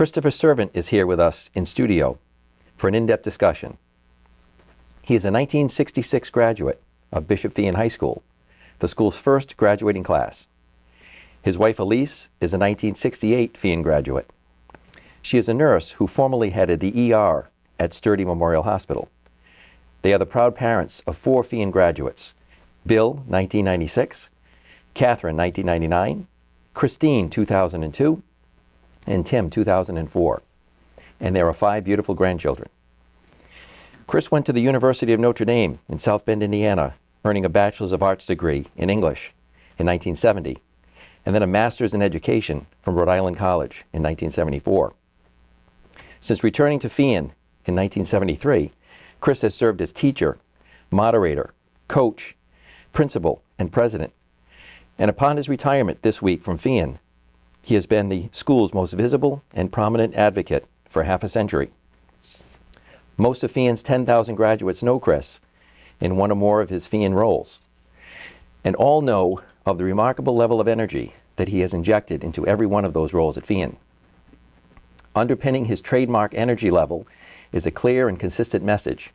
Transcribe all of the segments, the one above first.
Christopher Servant is here with us in studio for an in-depth discussion. He is a 1966 graduate of Bishop Feehan High School, the school's first graduating class. His wife Elise is a 1968 Feehan graduate. She is a nurse who formerly headed the ER at Sturdy Memorial Hospital. They are the proud parents of 4 Feehan graduates: Bill, 1996, Catherine, 1999, Christine, 2002, and Tim, 2004. And there are 5 beautiful grandchildren. Chris went to the University of Notre Dame in South Bend, Indiana, earning a Bachelor's of Arts degree in English in 1970, and then a Master's in Education from Rhode Island College in 1974. Since returning to Feehan in 1973, Chris has served as teacher, moderator, coach, principal, and president. And upon his retirement this week from Feehan, he has been the school's most visible and prominent advocate for half a century. Most of Feehan's 10,000 graduates know Chris in one or more of his Feehan roles, and all know of the remarkable level of energy that he has injected into every one of those roles at Feehan. Underpinning his trademark energy level is a clear and consistent message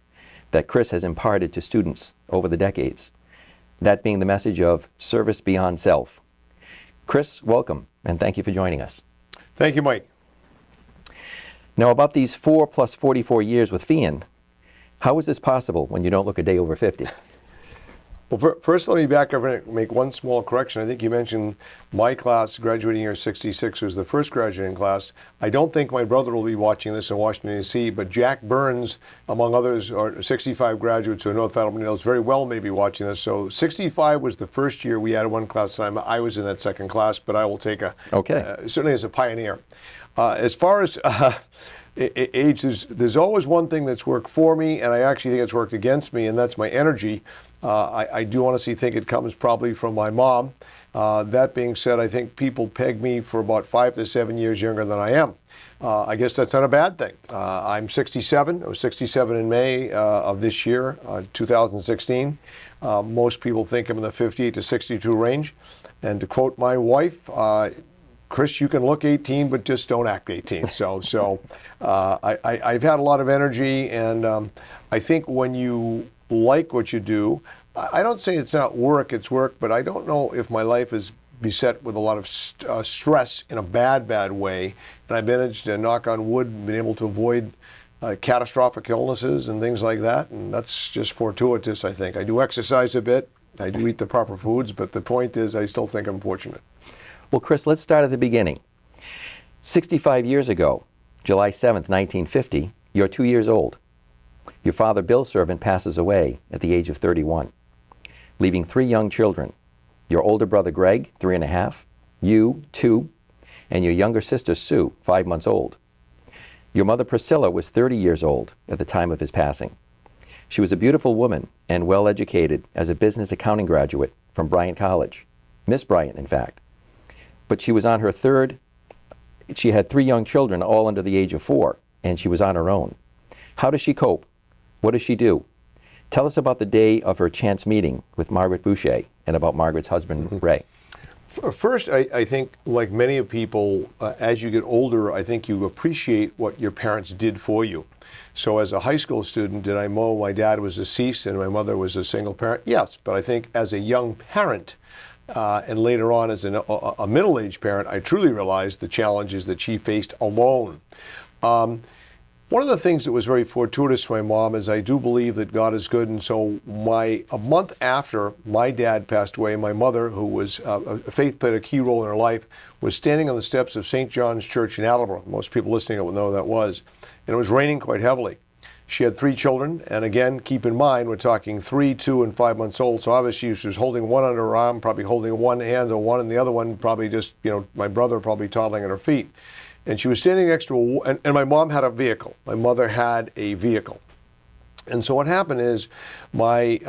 that Chris has imparted to students over the decades, that being the message of service beyond self. Chris, welcome, and thank you for joining us. Thank you, Mike. Now, about these 4 plus 44 years with Feehan, how is this possible when you don't look a day over 50? Well, first let me back up and make one small correction. I think you mentioned my class, graduating year 66, was the first graduating class. I don't think my brother will be watching this in Washington, D.C., but Jack Burns, among others, are 65 graduates who are North Attleboro Hills, very well may be watching this. So 65 was the first year we added one class time. I was in that second class, but I will take certainly as a pioneer. As far as age, there's always one thing that's worked for me, and I actually think it's worked against me, and that's my energy. I do honestly think it comes probably from my mom. That being said, I think people peg me for about 5 to 7 years younger than I am. I guess that's not a bad thing. I'm 67. I was 67 in May of this year, 2016. Most people think I'm in the 58 to 62 range. And to quote my wife, Chris, you can look 18, but just don't act 18. So I've had a lot of energy, and I think when you like what you do, I don't say it's not work, it's work, but I don't know if my life is beset with a lot of stress in a bad way. And I've managed to, knock on wood, been able to avoid catastrophic illnesses and things like that. And that's just fortuitous, I think. I do exercise a bit. I do eat the proper foods, but the point is I still think I'm fortunate. Well, Chris, let's start at the beginning. 65 years ago, July 7th, 1950, you're 2 years old. Your father, Bill Servant, passes away at the age of 31, leaving 3 young children. Your older brother, Greg, 3.5, you, 2, and your younger sister, Sue, 5 months old. Your mother, Priscilla, was 30 years old at the time of his passing. She was a beautiful woman and well-educated as a business accounting graduate from Bryant College, Miss Bryant, in fact. But she was on her she had 3 young children, all under the age of 4, and she was on her own. How does she cope? What does she do? Tell us about the day of her chance meeting with Margaret Boucher and about Margaret's husband, Ray. First, I think, like many of people, as you get older, I think you appreciate what your parents did for you. So as a high school student, did I know my dad was deceased and my mother was a single parent? Yes, but I think as a young parent, and later on as a middle-aged parent, I truly realized the challenges that she faced alone. One of the things that was very fortuitous for my mom is I do believe that God is good, and so a month after my dad passed away, my mother, who was faith played a key role in her life, was standing on the steps of St. John's Church in Attleboro. Most people listening will know who that was. And it was raining quite heavily. She had 3 children, and again, keep in mind, we're talking 3, 2, and 5 months old, so obviously she was holding one under her arm, probably holding one hand on one, and the other one probably just, my brother probably toddling at her feet. And she was standing next to and my mom had a vehicle. My mother had a vehicle. And so what happened is my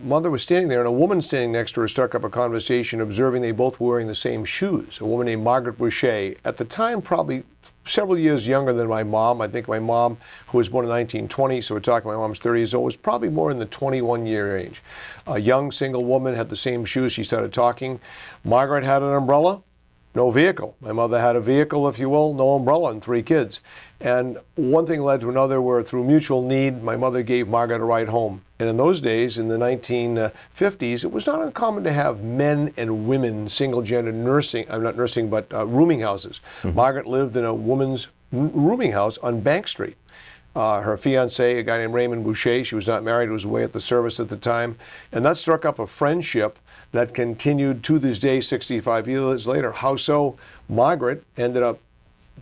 mother was standing there, and a woman standing next to her struck up a conversation, observing they both were wearing the same shoes. A woman named Margaret Boucher, at the time probably several years younger than my mom. I think my mom, who was born in 1920, so we're talking my mom's 30 years old, was probably more in the 21-year age. A young single woman had the same shoes. She started talking. Margaret had an umbrella. no vehicle. My mother had a vehicle, if you will, no umbrella, and 3 kids. And one thing led to another where through mutual need, my mother gave Margaret a ride home. And in those days, in the 1950s, it was not uncommon to have men and women single-gender rooming houses. Margaret lived in a woman's rooming house on Bank Street. Her fiance, a guy named Raymond Boucher, she was not married, was away at the service at the time. And that struck up a friendship that continued to this day, 65 years later. How so? Margaret ended up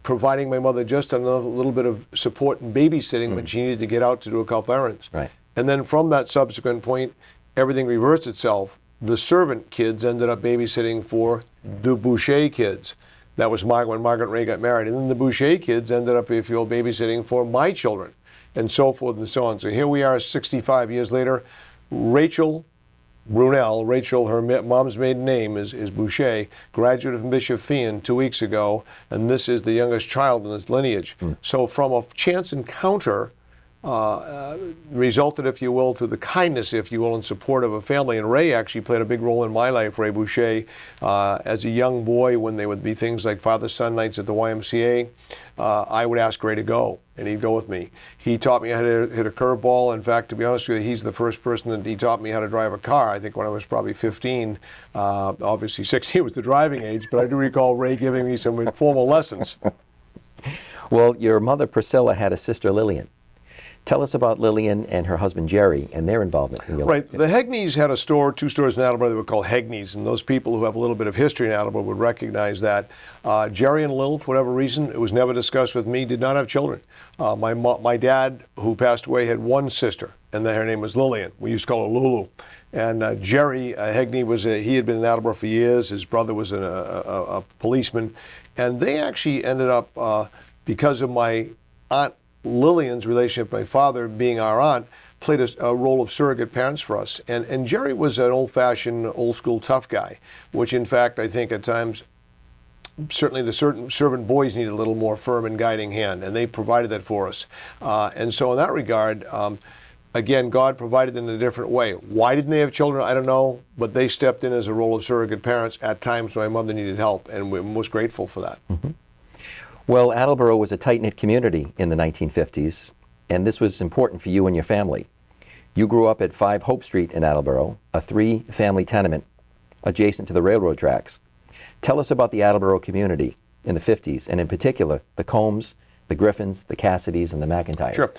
providing my mother just another little bit of support and babysitting when she needed to get out to do a couple errands. Right. And then from that subsequent point, everything reversed itself. The servant kids ended up babysitting for the Boucher kids. That was when Margaret and Ray got married. And then the Boucher kids ended up, if you will, babysitting for my children, and so forth and so on. So here we are 65 years later. Rachel Brunel, her mom's maiden name is Boucher, graduated from Bishop Feehan 2 weeks ago, and this is the youngest child in this lineage. So from a chance encounter, resulted, if you will, through the kindness, if you will, and support of a family. And Ray actually played a big role in my life, Ray Boucher, as a young boy when there would be things like father-son nights at the YMCA. I would ask Ray to go, and he'd go with me. He taught me how to hit a curveball. In fact, to be honest with you, he's the first person that he taught me how to drive a car. I think when I was probably 15, obviously 16 was the driving age, but I do recall Ray giving me some informal lessons. Well, your mother Priscilla had a sister Lillian. Tell us about Lillian and her husband Jerry and their involvement in your life. Right. The Hegneys had a store, 2 stores in Attleboro that were called Hegneys, and those people who have a little bit of history in Attleboro would recognize that. Jerry and Lil, for whatever reason, it was never discussed with me, did not have children. My dad, who passed away, had one sister, and her name was Lillian. We used to call her Lulu. And Jerry Hegney he had been in Attleboro for years. His brother was a policeman, and they actually ended up because of my aunt Lillian's relationship, my father being our aunt, played a role of surrogate parents for us. And Jerry was an old-fashioned, old-school tough guy, which in fact I think at times certainly the servant boys needed a little more firm and guiding hand, and they provided that for us. And so in that regard, again, God provided in a different way. Why didn't they have children? I don't know, but they stepped in as a role of surrogate parents at times when my mother needed help, and we're most grateful for that. Mm-hmm. Well, Attleboro was a tight-knit community in the 1950s, and this was important for you and your family. You grew up at 5 Hope Street in Attleboro, a 3-family tenement adjacent to the railroad tracks. Tell us about the Attleboro community in the 50s, and in particular, the Combs, the Griffins, the Cassidys, and the McIntyres. Sure.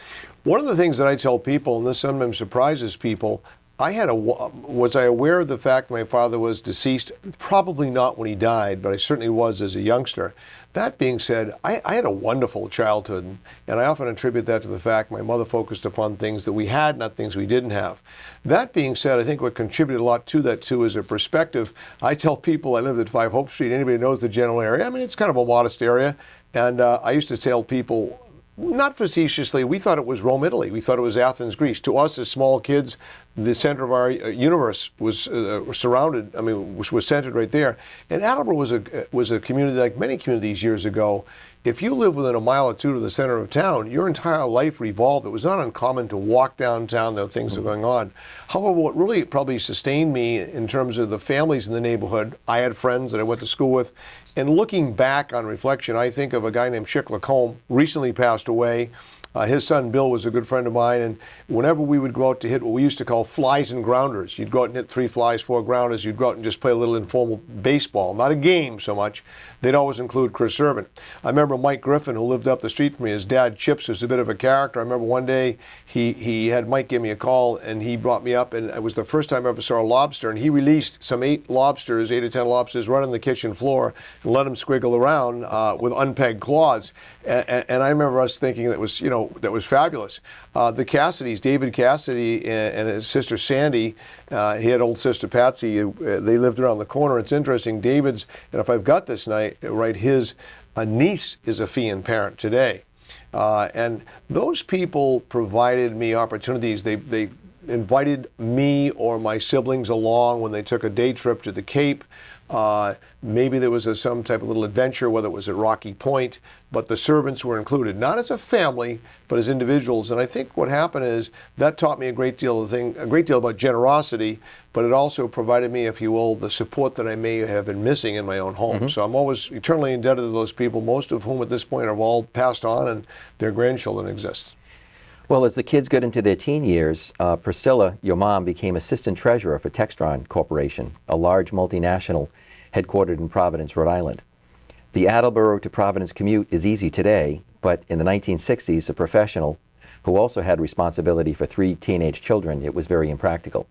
One of the things that I tell people, and this sometimes surprises people, was I aware of the fact my father was deceased? Probably not when he died, but I certainly was as a youngster. That being said, I had a wonderful childhood, and I often attribute that to the fact my mother focused upon things that we had, not things we didn't have. That being said, I think what contributed a lot to that too is a perspective. I tell people I lived at 5 Hope Street. Anybody knows the general area? I mean, it's kind of a modest area, and I used to tell people, not facetiously, we thought it was Rome, Italy. We thought it was Athens, Greece. To us as small kids, the center of our universe was surrounded, was centered right there. And Attleboro was a community like many communities years ago. If you live within a mile or two to the center of town, your entire life revolved. It was not uncommon to walk downtown, there were things that were going on. However, what really probably sustained me in terms of the families in the neighborhood, I had friends that I went to school with, and looking back on reflection, I think of a guy named Chick Lacombe, recently passed away. His son Bill was a good friend of mine, and whenever we would go out to hit what we used to call flies and grounders, you'd go out and hit 3 flies, 4 grounders, you'd go out and just play a little informal baseball, not a game so much. They'd always include Chris Servant. I remember Mike Griffin, who lived up the street from me, his dad Chips was a bit of a character. I remember one day he had Mike give me a call, and he brought me up, and it was the first time I ever saw a lobster, and he released some 8 or 10 lobsters right on the kitchen floor and let them squiggle around with unpegged claws. And I remember us thinking that was fabulous. The Cassidys, David Cassidy and his sister Sandy, he had old sister Patsy. They lived around the corner. It's interesting. David's, and if I've got this right, his niece is a Feehan parent today. And those people provided me opportunities. They invited me or my siblings along when they took a day trip to the Cape. Maybe there was some type of little adventure, whether it was at Rocky Point. but the servants were included, not as a family, but as individuals. And I think what happened is that taught me a great deal about generosity, but it also provided me, if you will, the support that I may have been missing in my own home. So I'm always eternally indebted to those people, most of whom at this point have all passed on and their grandchildren exist. Well, as the kids got into their teen years, Priscilla, your mom, became assistant treasurer for Textron Corporation, a large multinational headquartered in Providence, Rhode Island. The Attleboro to Providence commute is easy today, but in the 1960s, a professional who also had responsibility for 3 teenage children, it was very impractical.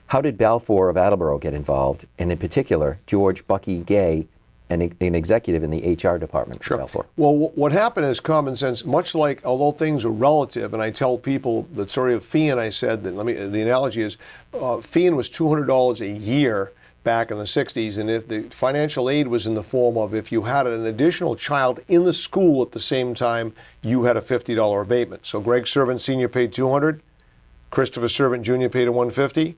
How did Balfour of Attleboro get involved, and in particular, George Bucky Gay, an executive in the HR department for Balfour? Well, what happened is common sense, much like, although things are relative, and I tell people the story of Fian, I said that, the analogy is, Fian was $200 a year back in the 60s, and if the financial aid was in the form of if you had an additional child in the school at the same time, you had a $50 abatement. So Greg Servant Sr. paid $200, Christopher Servant Jr. paid a $150,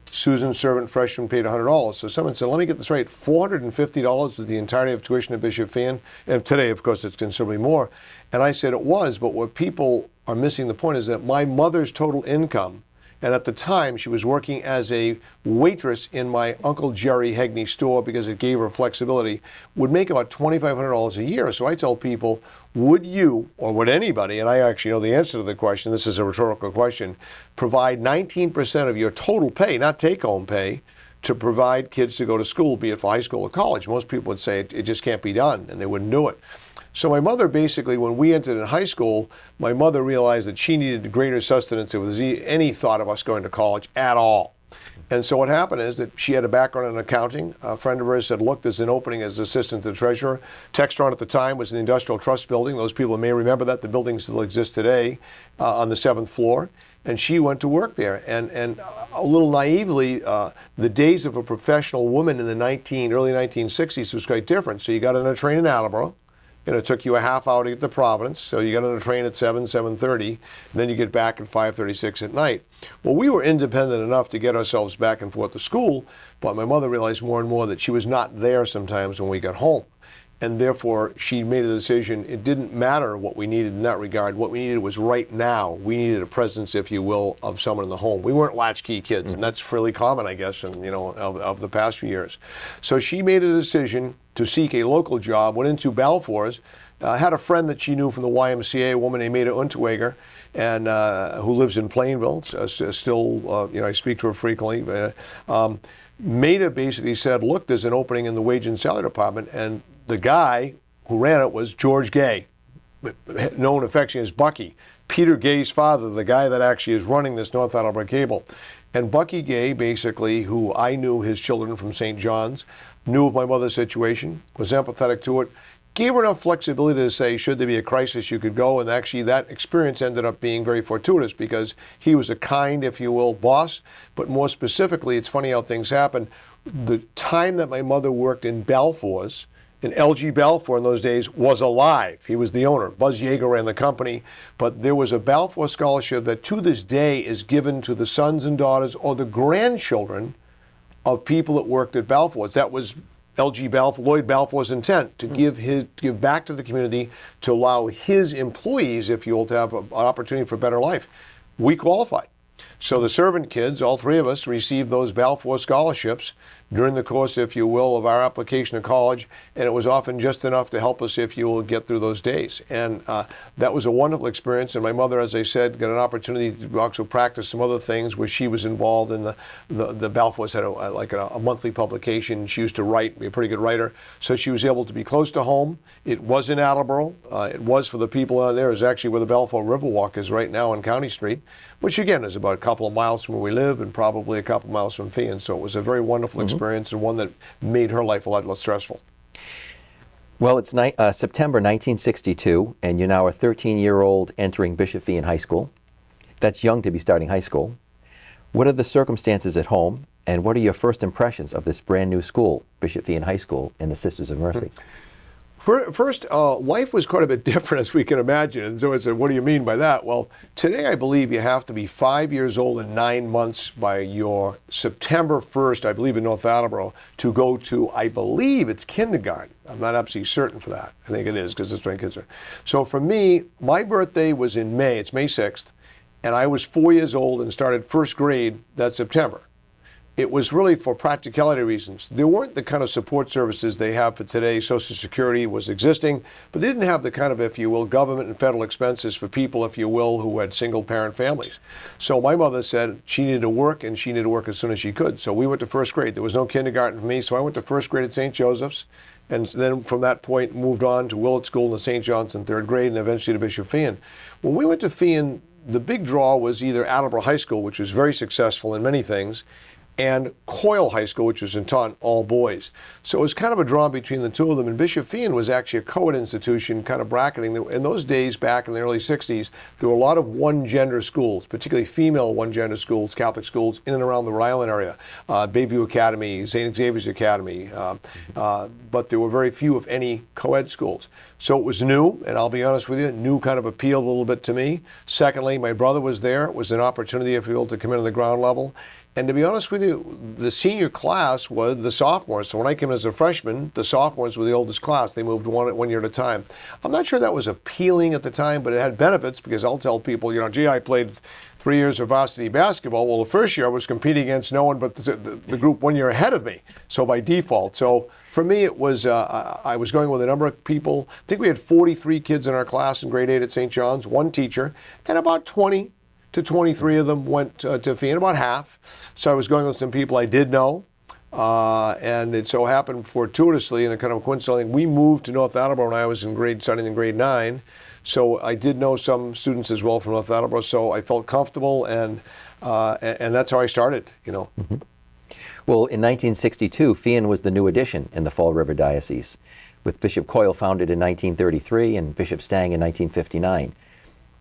Susan Servant freshman paid $100. So someone said, let me get this right, $450 was the entirety of tuition at Bishop Fian, and today of course it's considerably more. And I said it was, but what people are missing the point is that my mother's total income, and at the time, she was working as a waitress in my Uncle Jerry Hegney store because it gave her flexibility, would make about $2,500 a year. So I tell people, would you, or would anybody, and I actually know the answer to the question, this is a rhetorical question, provide 19% of your total pay, not take-home pay, to provide kids to go to school, be it for high school or college? Most people would say it just can't be done, and they wouldn't do it. So my mother basically, when we entered in high school, my mother realized that she needed greater sustenance if there was any thought of us going to college at all. And so what happened is that she had a background in accounting. A friend of hers said, look, there's an opening as assistant to the treasurer. Textron at the time was an industrial trust building. Those people may remember that. The building still exists today on the 7th floor. And she went to work there. And a little naively, the days of a professional woman in the early 1960s was quite different. So you got on a train in Attleboro. And it took you a half hour to get to Providence, so you got on a train at 7:30, and then you get back at 5:36 at night. Well, we were independent enough to get ourselves back and forth to school, but my mother realized more and more that she was not there sometimes when we got home. And therefore, she made a decision. It didn't matter what we needed in that regard. What we needed was right now. We needed a presence, if you will, of someone in the home. We weren't latchkey kids, and that's fairly common, I guess, and of the past few years. So she made a decision to seek a local job, went into Balfour's, had a friend that she knew from the YMCA, a woman named Maida Unterweger, and who lives in Plainville, still, I speak to her frequently. Maida basically said, look, there's an opening in the wage and salary department, and the guy who ran it was George Gay, known affectionately as Bucky. Peter Gay's father, the guy that actually is running this North Attleboro Cable. And Bucky Gay, basically, who I knew his children from St. John's, knew of my mother's situation, was empathetic to it, gave her enough flexibility to say, should there be a crisis, you could go. And actually, that experience ended up being very fortuitous because he was a kind, if you will, boss. But more specifically, it's funny how things happen. The time that my mother worked in Balfour's, and LG Balfour in those days was alive. He was the owner. Buzz Yeager ran the company. But there was a Balfour scholarship that to this day is given to the sons and daughters or the grandchildren of people that worked at Balfour's. That was LG Balfour, Lloyd Balfour's intent, to give back to the community, to allow his employees, if you will, to have an opportunity for a better life. We qualified. So the servant kids, all 3 of us, received those Balfour scholarships during the course, if you will, of our application to college, and it was often just enough to help us, if you will, get through those days. And that was a wonderful experience, and my mother, as I said, got an opportunity to also practice some other things where she was involved in the Balfours had a monthly publication. She used to write, be a pretty good writer, so she was able to be close to home. It was in Attleboro. It was for the people out there. It's actually where the Balfour Riverwalk is right now on County Street, which again is about a couple of miles from where we live and probably a couple of miles from Fian. So it was a very wonderful experience and one that made her life a lot less stressful. Well, it's September 1962, and you're now a 13-year-old entering Bishop Fian High School. That's young to be starting high school. What are the circumstances at home, and what are your first impressions of this brand new school, Bishop Fian High School, and the Sisters of Mercy? First, life was quite a bit different, as we can imagine. And so I said, what do you mean by that? Well, today I believe you have to be 5 years old and 9 months by your September 1st, I believe in North Attleboro, to go to, I believe it's kindergarten. I'm not absolutely certain for that. I think it is, because that's when kids are. So for me, my birthday was in May. It's May 6th. And I was 4 years old and started first grade that September. It was really for practicality reasons. There weren't the kind of support services they have for today. Social Security was existing, but they didn't have the kind of, if you will, government and federal expenses for people, if you will, who had single parent families. So my mother said she needed to work, and she needed to work as soon as she could. So we went to first grade. There was no kindergarten for me, so I went to first grade at St. Joseph's, and then from that point moved on to Willett School and St. John's in third grade, and eventually to Bishop Feehan. When we went to Feehan, the big draw was either Attleboro High School, which was very successful in many things, and Coyle High School, which was in Taunton, all boys. So it was kind of a draw between the two of them. And Bishop Feehan was actually a co-ed institution, kind of bracketing. In those days, back in the early 60s, there were a lot of one-gender schools, particularly female one-gender schools, Catholic schools, in and around the Rhode Island area. Bayview Academy, St. Xavier's Academy, but there were very few, if any, co-ed schools. So it was new, and I'll be honest with you, new kind of appealed a little bit to me. Secondly, my brother was there. It was an opportunity, if you will, to come in on the ground level. And to be honest with you, the senior class was the sophomores. So when I came in as a freshman, the sophomores were the oldest class. They moved one year at a time. I'm not sure that was appealing at the time, but it had benefits, because I'll tell people, gee, I played 3 years of varsity basketball. Well, the first year I was competing against no one but the group 1 year ahead of me, so by default. So for me, it was, I was going with a number of people. I think we had 43 kids in our class in grade 8 at St. John's, one teacher, and about 20 to 23 of them went to Feehan, about half. So I was going with some people I did know. And it so happened fortuitously, and a kind of a coincidence, we moved to North Attleboro when I was starting in grade 9. So I did know some students as well from North Attleboro, so I felt comfortable, and that's how I started, Mm-hmm. Well, in 1962, Feehan was the new addition in the Fall River Diocese, with Bishop Coyle founded in 1933 and Bishop Stang in 1959.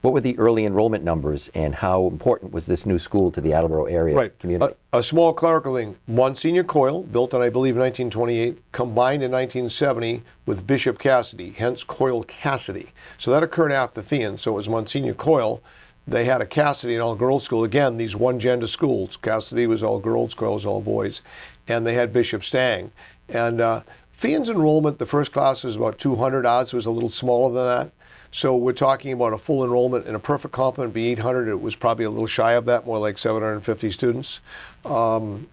What were the early enrollment numbers, and how important was this new school to the Attleboro area community? A small clerical thing. Monsignor Coyle, built in, I believe, 1928, combined in 1970 with Bishop Cassidy, hence Coyle Cassidy. So that occurred after Feehan. So it was Monsignor Coyle. They had a Cassidy and all-girls school. Again, these one-gender schools. Cassidy was all girls, Coyle was all boys. And they had Bishop Stang. And Feehan's enrollment, the first class was about 200. Ours was a little smaller than that. So we're talking about a full enrollment, and a perfect complement would be 800. It was probably a little shy of that, more like 750 students. I'm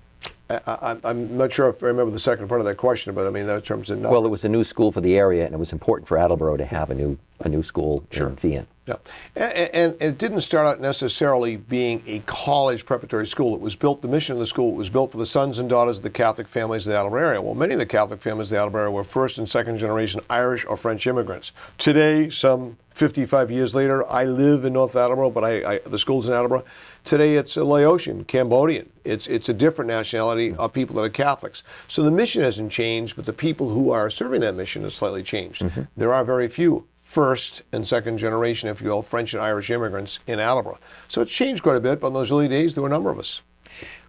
not sure if I remember the second part of that question, but I mean, that in terms of numbers. Well, it was a new school for the area, and it was important for Attleboro to have a new school in Feehan. Yeah, and it didn't start out necessarily being a college preparatory school. It was built, the mission of the school was built for the sons and daughters of the Catholic families of the Attleboro area. Well, many of the Catholic families of the Attleboro area were first and second generation Irish or French immigrants. Today, some 55 years later, I live in North Attleboro, but the school's in Attleboro. Today, it's a Laotian, Cambodian. It's a different nationality of people that are Catholics. So the mission hasn't changed, but the people who are serving that mission has slightly changed. Mm-hmm. There are very few first and second generation, if you will, French and Irish immigrants in Attleboro. So it's changed quite a bit, but in those early days, there were a number of us.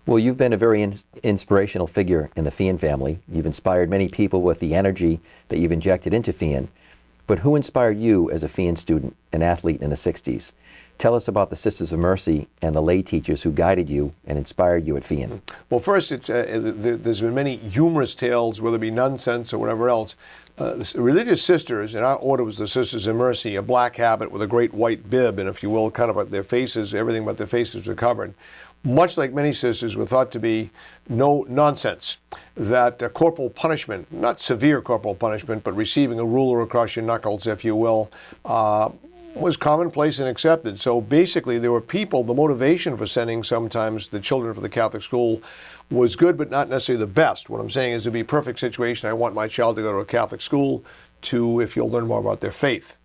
Well, you've been a very inspirational figure in the Feehan family. You've inspired many people with the energy that you've injected into Feehan. But who inspired you as a Feehan student and athlete in the 60s? Tell us about the Sisters of Mercy and the lay teachers who guided you and inspired you at Feehan. Well, first, there's been many humorous tales, whether it be nonsense or whatever else. The religious sisters, and our order was the Sisters of Mercy, a black habit with a great white bib, and if you will, kind of their faces, everything but their faces were covered. Much like many sisters, were thought to be no nonsense. That corporal punishment, not severe corporal punishment, but receiving a ruler across your knuckles, if you will, was commonplace and accepted. So basically, there were people, the motivation for sending sometimes the children for the Catholic school was good, but not necessarily the best. What I'm saying is, it'd be a perfect situation. I want my child to go to a Catholic school if you'll learn more about their faith.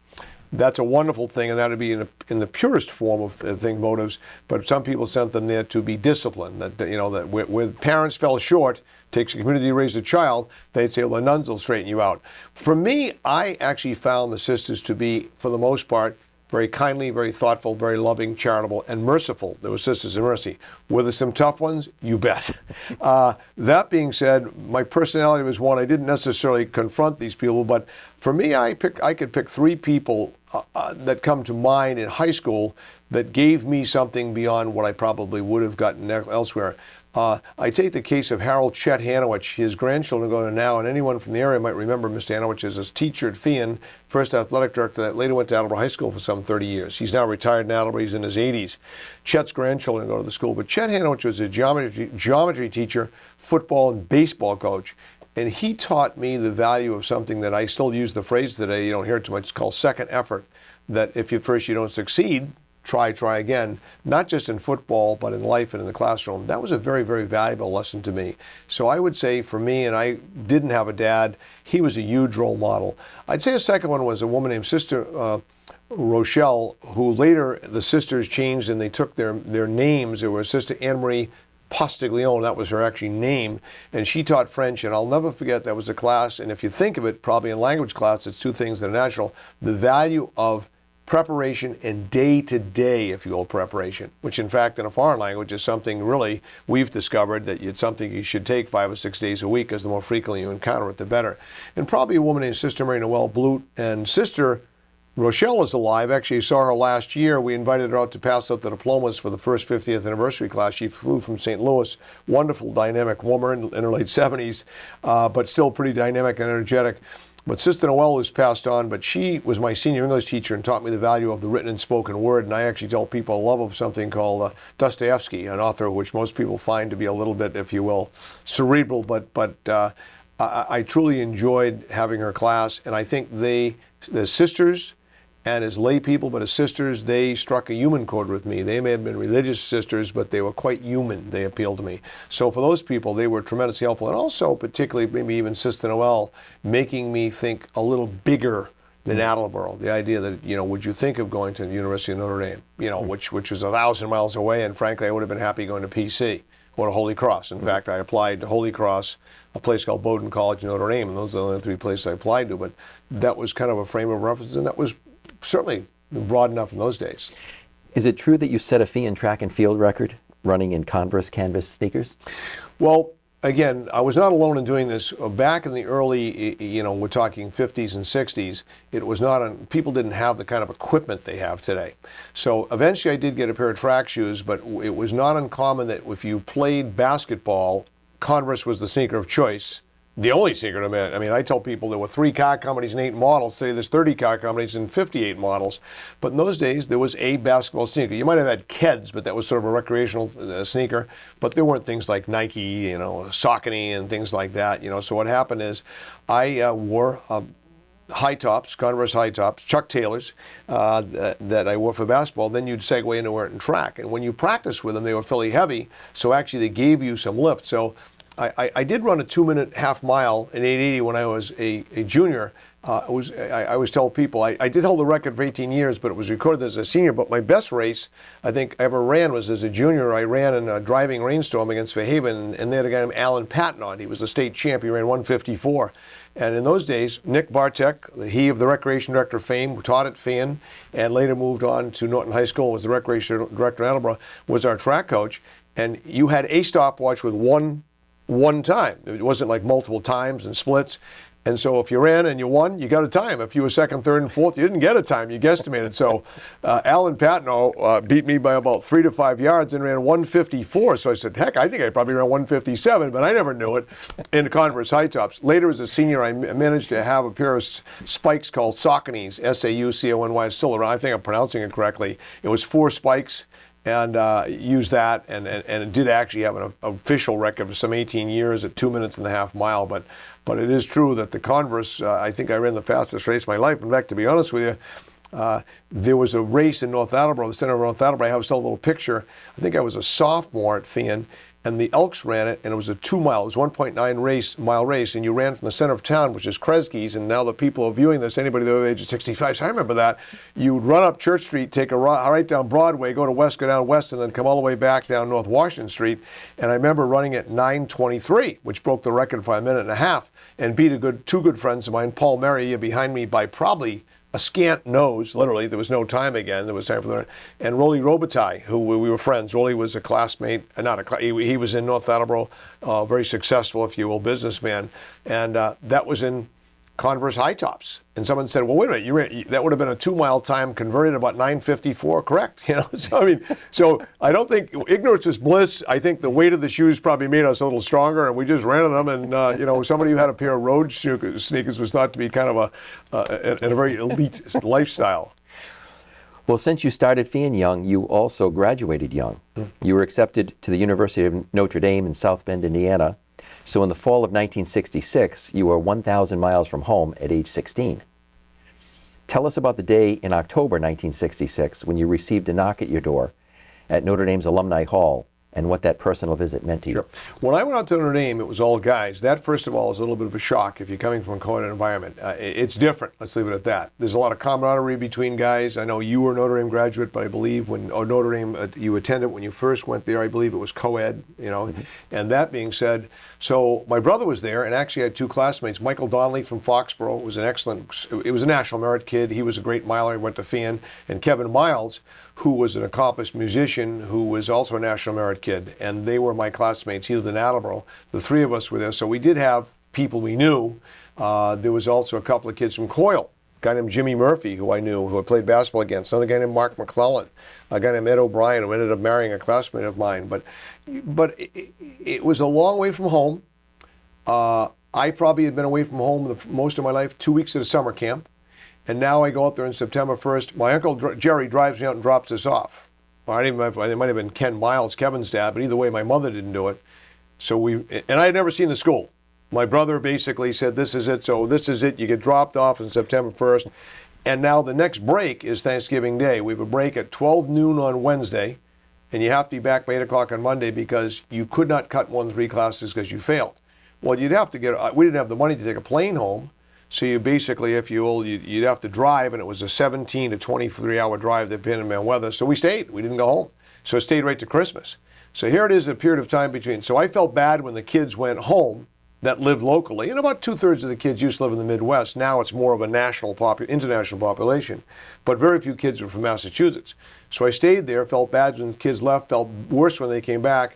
That's a wonderful thing, and that would be in the purest form of motives. But some people sent them there to be disciplined. That where parents fell short, takes a community to raise a child, they'd say, well, the nuns will straighten you out. For me, I actually found the sisters to be, for the most part, very kindly, very thoughtful, very loving, charitable, and merciful. There were Sisters of Mercy. Were there some tough ones? You bet. That being said, my personality was one, I didn't necessarily confront these people, but For me, I could pick three people that come to mind in high school that gave me something beyond what I probably would have gotten elsewhere. I take the case of Harold Chet Hanowich. His grandchildren go to now, and anyone from the area might remember Mr. Hanowich as his teacher at Feehan, first athletic director that later went to Attleboro High School for some 30 years. He's now retired in Attleboro. He's in his 80s. Chet's grandchildren go to the school, but Chet Hanowich was a geometry teacher, football and baseball coach. And he taught me the value of something that I still use the phrase today, you don't hear it too much, it's called second effort. That if at first you don't succeed, try again, not just in football, but in life and in the classroom. That was a very, very valuable lesson to me. So I would say for me, and I didn't have a dad, he was a huge role model. I'd say a second one was a woman named Sister Rochelle, who later the sisters changed and they took their names. There was Sister Anne-Marie Postiglione, that was her actually name, and she taught French, and I'll never forget that was a class, and if you think of it, probably in language class, it's two things that are natural, the value of preparation and day-to-day, if you will, preparation, which in fact in a foreign language is something really we've discovered that it's something you should take 5 or 6 days a week, because the more frequently you encounter it, the better. And probably a woman named Sister Mary Noel Blute, and Sister Rochelle is alive. Actually, I saw her last year. We invited her out to pass out the diplomas for the first 50th anniversary class. She flew from St. Louis. Wonderful, dynamic woman in her late 70s, but still pretty dynamic and energetic. But Sister Noel was passed on, but she was my senior English teacher and taught me the value of the written and spoken word. And I actually tell people I love of something called Dostoevsky, an author which most people find to be a little bit, if you will, cerebral. But I truly enjoyed having her class, and I think the sisters, and as lay people, but as sisters, they struck a human chord with me. They may have been religious sisters, but they were quite human. They appealed to me. So for those people, they were tremendously helpful. And also, particularly, maybe even Sister Noel, making me think a little bigger than Attleboro. The idea that, would you think of going to the University of Notre Dame, which was 1,000 miles away, and frankly, I would have been happy going to PC or to Holy Cross. In fact, I applied to Holy Cross, a place called Bowdoin College in Notre Dame, and those are the only three places I applied to, but that was kind of a frame of reference, and that was certainly broad enough in those days. Is it true that you set a Feehan track and field record running in Converse canvas sneakers? Well, again, I was not alone in doing this. Back in the early, we're talking 50s and 60s, it was not, people didn't have the kind of equipment they have today. So eventually I did get a pair of track shoes, but it was not uncommon that if you played basketball, Converse was the sneaker of choice. The only sneaker to admit. I mean, I tell people there were 3 car companies and 8 models. Today there's 30 car companies and 58 models. But in those days, there was a basketball sneaker. You might have had Keds, but that was sort of a recreational sneaker. But there weren't things like Nike, Saucony and things like that. So what happened is I wore high tops, Converse high tops, Chuck Taylors that I wore for basketball. Then you'd segue into wear it in track. And when you practiced with them, they were fairly heavy. So actually they gave you some lift. I did run a 2-minute half mile in 880 when I was a junior. I always tell people, I did hold the record for 18 years, but it was recorded as a senior. But my best race I think I ever ran was as a junior. I ran in a driving rainstorm against Fairhaven, and they had a guy named Alan Patton on. He was a state champ. He ran 154. And in those days, Nick Bartek, he of the recreation director fame, taught at Feehan, and later moved on to Norton High School, was the recreation director at Attleboro, was our track coach. And you had a stopwatch with one time. It wasn't like multiple times and splits. And so if you ran and you won, you got a time. If you were second, third, and fourth, you didn't get a time. You guesstimated. So Alan Patno beat me by about 3 to 5 yards and ran 154. So I said, heck, I think I probably ran 157, but I never knew it in Converse high tops. Later as a senior, I managed to have a pair of spikes called Sauconys, S-A-U-C-O-N-Y. It's still around. I think I'm pronouncing it correctly. It was 4 spikes. And used that, and it did actually have an official record for some 18 years at 2 minutes and a half mile. But it is true that the Converse, I think I ran the fastest race of my life. In fact, to be honest with you, there was a race in North Attleboro, the center of North Attleboro. I have still a little picture. I think I was a sophomore at Feehan, and the Elks ran it, and it was a 2 mile. It was 1.9 mile race, and you ran from the center of town, which is Kresge's, and now the people are viewing this, anybody over the age of 65, so I remember that. You would run up Church Street, take a right down Broadway, go to West, go down West, and then come all the way back down North Washington Street. And I remember running at 9:23, which broke the record by a minute and a half, and beat two good friends of mine, Paul Murray, behind me by probably a scant nose, literally. There was no time again. There was time for the and Rolly Robitaille, who we were friends. Rolly was a classmate, he was in North Attleboro, very successful, if you will, businessman. And that was in Converse high tops. And someone said, well, wait a minute, that would have been a 2-mile time converted about 9:54, correct? So I don't think ignorance is bliss. I think the weight of the shoes probably made us a little stronger, and we just ran in them. And somebody who had a pair of road sneakers was thought to be kind of a very elite lifestyle. Well, since you started Fee young, you also graduated young. You were accepted to the University of Notre Dame in South Bend, Indiana. So in the fall of 1966, you were 1,000 miles from home at age 16. Tell us about the day in October 1966 when you received a knock at your door at Notre Dame's Alumni Hall, and what that personal visit meant to you. Sure. When I went out to Notre Dame, it was all guys. That, first of all, is a little bit of a shock if you're coming from a co-ed environment. It's different. Let's leave it at that. There's a lot of camaraderie between guys. I know you were a Notre Dame graduate, but I believe Notre Dame, you attended when you first went there, I believe it was co-ed, Mm-hmm. And that being said, so my brother was there, and actually I had two classmates. Michael Donnelly from Foxborough was it was a national merit kid. He was a great miler. He went to Fee, and Kevin Miles, who was an accomplished musician, who was also a national merit kid, and they were my classmates. He lived in Attleboro. The three of us were there, so we did have people we knew. There was also a couple of kids from Coyle, a guy named Jimmy Murphy, who I knew, who I played basketball against, another guy named Mark McClellan, a guy named Ed O'Brien, who ended up marrying a classmate of mine. But it was a long way from home. I probably had been away from home most of my life, 2 weeks at a summer camp. And now I go out there on September 1st. My Uncle Jerry drives me out and drops us off. It might have been Ken Miles, Kevin's dad, but either way, my mother didn't do it. And I had never seen the school. My brother basically said, this is it, so this is it. You get dropped off on September 1st. And now the next break is Thanksgiving Day. We have a break at 12 noon on Wednesday, and you have to be back by 8 o'clock on Monday because you could not cut more than 3 classes because you failed. Well, we didn't have the money to take a plane home. So you basically, if you will, you'd have to drive, and it was a 17 to 23-hour drive depending on weather. So we stayed. We didn't go home. So it stayed right to Christmas. So here it is, a period of time between. So I felt bad when the kids went home that lived locally, and about 2/3 of the kids used to live in the Midwest. Now it's more of a international population, but very few kids were from Massachusetts. So I stayed there, felt bad when kids left, felt worse when they came back.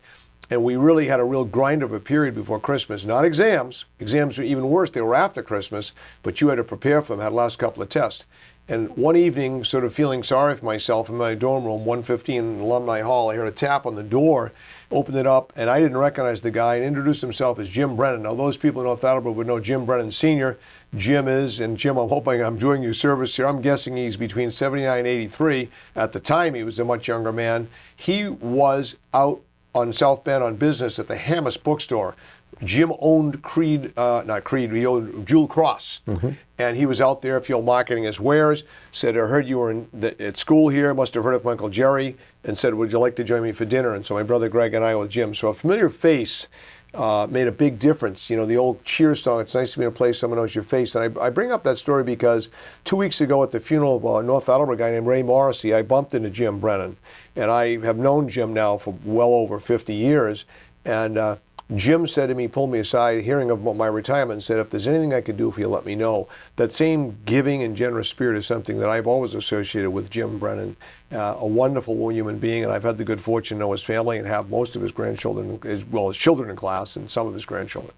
And we really had a real grind of a period before Christmas. Not exams. Exams were even worse. They were after Christmas, but you had to prepare for them, had the last couple of tests. And one evening, sort of feeling sorry for myself in my dorm room, 115 in Alumni Hall, I heard a tap on the door, opened it up, and I didn't recognize the guy, and introduced himself as Jim Brennan. Now, those people in North Attleboro would know Jim Brennan Sr. Jim, I'm hoping I'm doing you service here. I'm guessing he's between 79 and 83. At the time, he was a much younger man. He was out on South Bend on business at the Hammis bookstore. Jim owned he owned Jewel Cross. Mm-hmm. And he was out there, marketing his wares, said, I heard you were at school here, must have heard of Uncle Jerry, and said, would you like to join me for dinner? And so my brother Greg and I were with Jim. So a familiar face made a big difference. The old Cheers song, it's nice to be in a place someone knows your face. And I bring up that story because 2 weeks ago at the funeral of a North Attleboro guy named Ray Morrissey, I bumped into Jim Brennan. And I have known Jim now for well over 50 years. And Jim said to me, pulled me aside, hearing of my retirement, and said, if there's anything I could do for you, let me know. That same giving and generous spirit is something that I've always associated with Jim Brennan, a wonderful human being, and I've had the good fortune to know his family and have most of his grandchildren, his children in class and some of his grandchildren.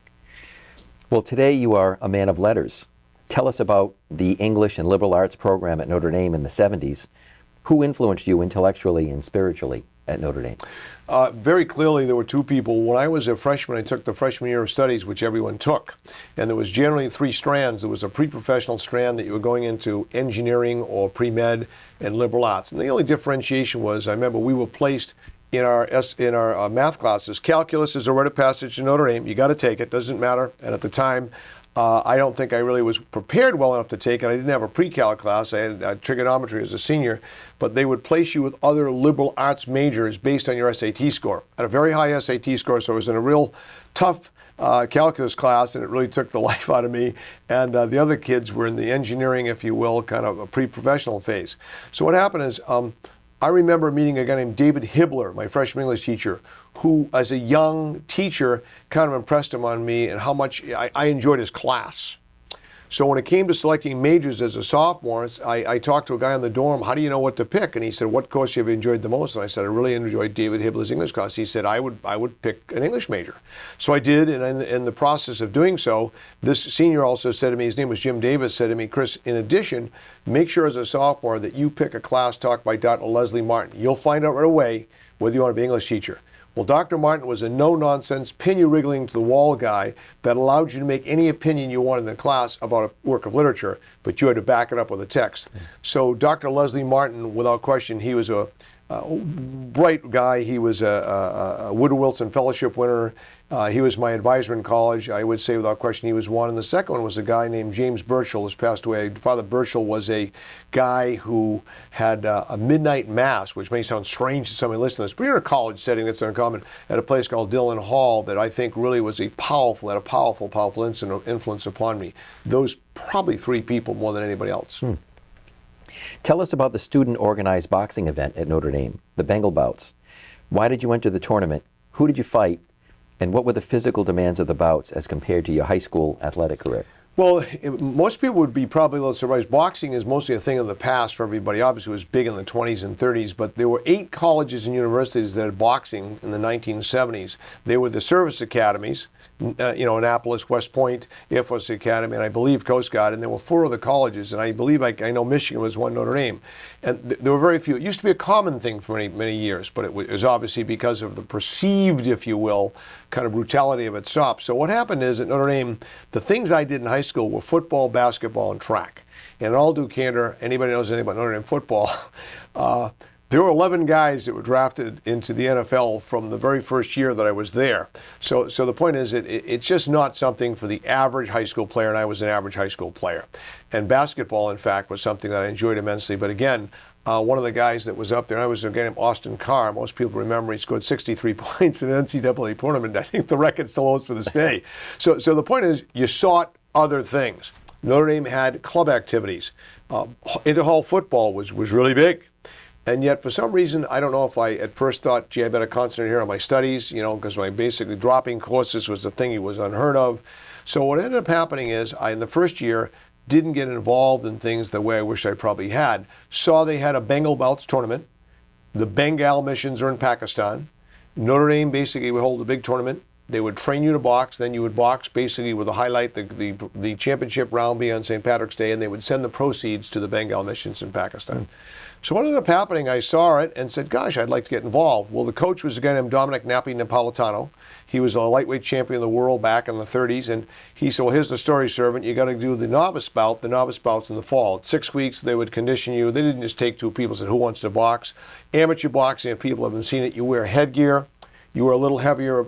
Well, today you are a man of letters. Tell us about the English and liberal arts program at Notre Dame in the 70s. Who influenced you intellectually and spiritually at Notre Dame? Very clearly, there were two people. When I was a freshman, I took the freshman year of studies, which everyone took. And there was generally 3 strands. There was a pre-professional strand that you were going into engineering or pre-med and liberal arts. And the only differentiation was, I remember we were placed in our math classes. Calculus is a rite of passage in Notre Dame. You got to take it, doesn't matter. And at the time, I don't think I really was prepared well enough to take it. I didn't have a pre-calc class. I had trigonometry as a senior, but they would place you with other liberal arts majors based on your SAT score. I had a very high SAT score, so I was in a real tough calculus class, and it really took the life out of me. And the other kids were in the engineering, if you will, kind of a pre-professional phase. So what happened is, I remember meeting a guy named David Hibbler, my freshman English teacher, who, as a young teacher, kind of impressed him on me and how much I enjoyed his class. So when it came to selecting majors as a sophomore, I talked to a guy in the dorm, how do you know what to pick? And he said, what course have you enjoyed the most? And I said, I really enjoyed David Hibley's English class. He said, I would pick an English major. So I did, and in the process of doing so, this senior also said to me, his name was Jim Davis, said to me, Chris, in addition, make sure as a sophomore that you pick a class taught by Dr. Leslie Martin. You'll find out right away whether you want to be an English teacher. Well, Dr. Martin was a no-nonsense, pin-you-wriggling-to-the-wall guy that allowed you to make any opinion you wanted in class about a work of literature, but you had to back it up with a text. So Dr. Leslie Martin, without question, he was a bright guy. He was a Woodrow Wilson Fellowship winner. He was my advisor in college. I would say without question he was one. And the second one was a guy named James Burchell, who's passed away. Father Burchell was a guy who had a midnight mass, which may sound strange to somebody listening to this, but you're in a college setting that's uncommon, at a place called Dillon Hall that I think really was had a powerful influence upon me. Those probably three people more than anybody else. Tell us about the student-organized boxing event at Notre Dame, the Bengal Bouts. Why did you enter the tournament? Who did you fight? And what were the physical demands of the bouts as compared to your high school athletic career? Well, most people would be probably a little surprised. Boxing is mostly a thing of the past for everybody. Obviously, it was big in the 20s and 30s, but there were 8 colleges and universities that had boxing in the 1970s. They were the service academies, Annapolis, West Point, Air Force Academy, and I believe Coast Guard, and there were 4 other colleges, and I believe, I know Michigan was one, Notre Dame. And there were very few. It used to be a common thing for many years, but it was obviously because of the perceived, if you will, kind of brutality of it stopped. So what happened is at Notre Dame, the things I did in high school were football, basketball, and track. And in all due candor, anybody knows anything about Notre Dame football, there were 11 guys that were drafted into the NFL from the very first year that I was there. So the point is, it's just not something for the average high school player, and I was an average high school player. And basketball, in fact, was something that I enjoyed immensely. But again, one of the guys that was up there, I was a guy named Austin Carr. Most people remember he scored 63 points in an NCAA tournament. I think the record still holds for this day. So the point is, you sought other things. Notre Dame had club activities. Interhall football was really big. And yet, for some reason, I don't know if I at first thought, gee, I better concentrate here on my studies, because my basically dropping courses was a thing that was unheard of. So what ended up happening is, in the first year, didn't get involved in things the way I wish I probably had. Saw they had a Bengal Bouts tournament. The Bengal missions are in Pakistan. Notre Dame basically would hold a big tournament. They would train you to box, then you would box basically with a highlight, the championship round being on St. Patrick's Day, and they would send the proceeds to the Bengal missions in Pakistan. So what ended up happening, I saw it and said, gosh, I'd like to get involved. Well, the coach was a guy named Dominic Nappi Napolitano. He was a lightweight champion of the world back in the 30s, and he said, well, here's the story, servant. You got to do the novice bout. The novice bout's in the fall. At 6 weeks, they would condition you. They didn't just take 2 people and said, who wants to box? Amateur boxing, if people haven't seen it, you wear headgear. You wear a little heavier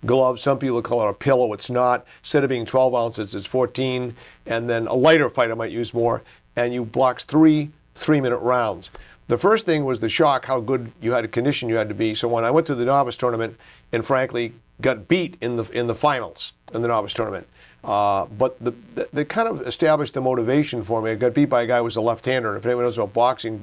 glove. Some people call it a pillow. It's not. Instead of being 12 ounces, it's 14. And then a lighter fighter might use more. And you box 3 3-minute rounds. The first thing was the shock, how good you had a condition you had to be. So when I went to the novice tournament and frankly got beat in the finals in the novice tournament, but they kind of established the motivation for me. I got beat by a guy who was a left-hander. And if anyone knows about boxing,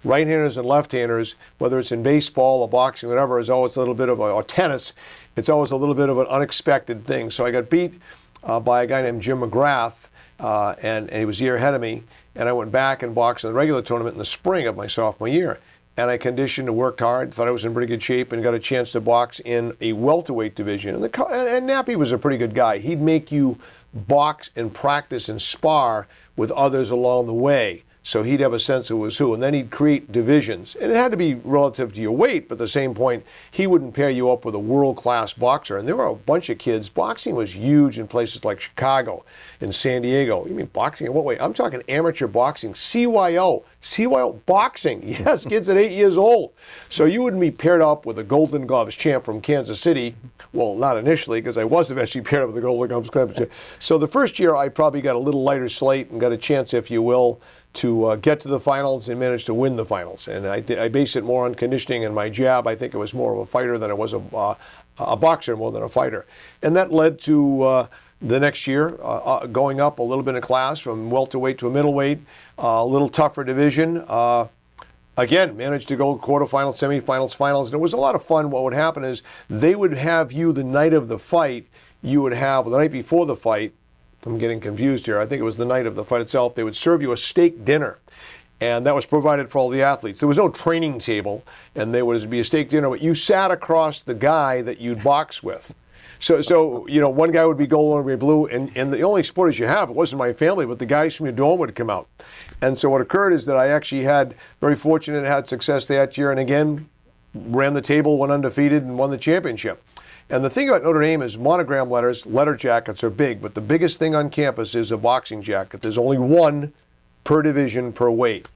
right-handers and left-handers, whether it's in baseball or boxing, whatever, is always a little bit of or tennis, it's always a little bit of an unexpected thing. So I got beat by a guy named Jim McGrath, and he was a year ahead of me. And I went back and boxed in the regular tournament in the spring of my sophomore year. And I conditioned and worked hard, thought I was in pretty good shape, and got a chance to box in a welterweight division. And Nappy was a pretty good guy. He'd make you box and practice and spar with others along the way. So he'd have a sense of who was who. And then he'd create divisions. And it had to be relative to your weight, but at the same point, he wouldn't pair you up with a world-class boxer. And there were a bunch of kids. Boxing was huge in places like Chicago and San Diego. You mean boxing in what way? I'm talking amateur boxing, CYO boxing. Yes, kids at 8 years old. So you wouldn't be paired up with a Golden Gloves champ from Kansas City. Well, not initially, because I was eventually paired up with the Golden Gloves champ. So the first year, I probably got a little lighter slate and got a chance, if you will, to get to the finals and manage to win the finals. And I base it more on conditioning and my jab. I think it was more of a fighter than it was a boxer more than a fighter. And that led to the next year going up a little bit in class from welterweight to a middleweight, a little tougher division. Again, managed to go quarterfinals, semifinals, finals. And it was a lot of fun. What would happen is they would have you the night of the fight. You would have, the night before the fight, I'm getting confused here. I think it was the night of the fight itself. They would serve you a steak dinner. And that was provided for all the athletes. There was no training table, and there would be a steak dinner, but you sat across the guy that you'd box with. So you know, one guy would be gold, one would be blue, and the only supporters you have, it wasn't my family, but the guys from your dorm would come out. And so what occurred is that I actually very fortunate, had success that year, and again, ran the table, went undefeated, and won the championship. And the thing about Notre Dame is monogram letter jackets are big, but the biggest thing on campus is a boxing jacket. There's only one per division, per weight.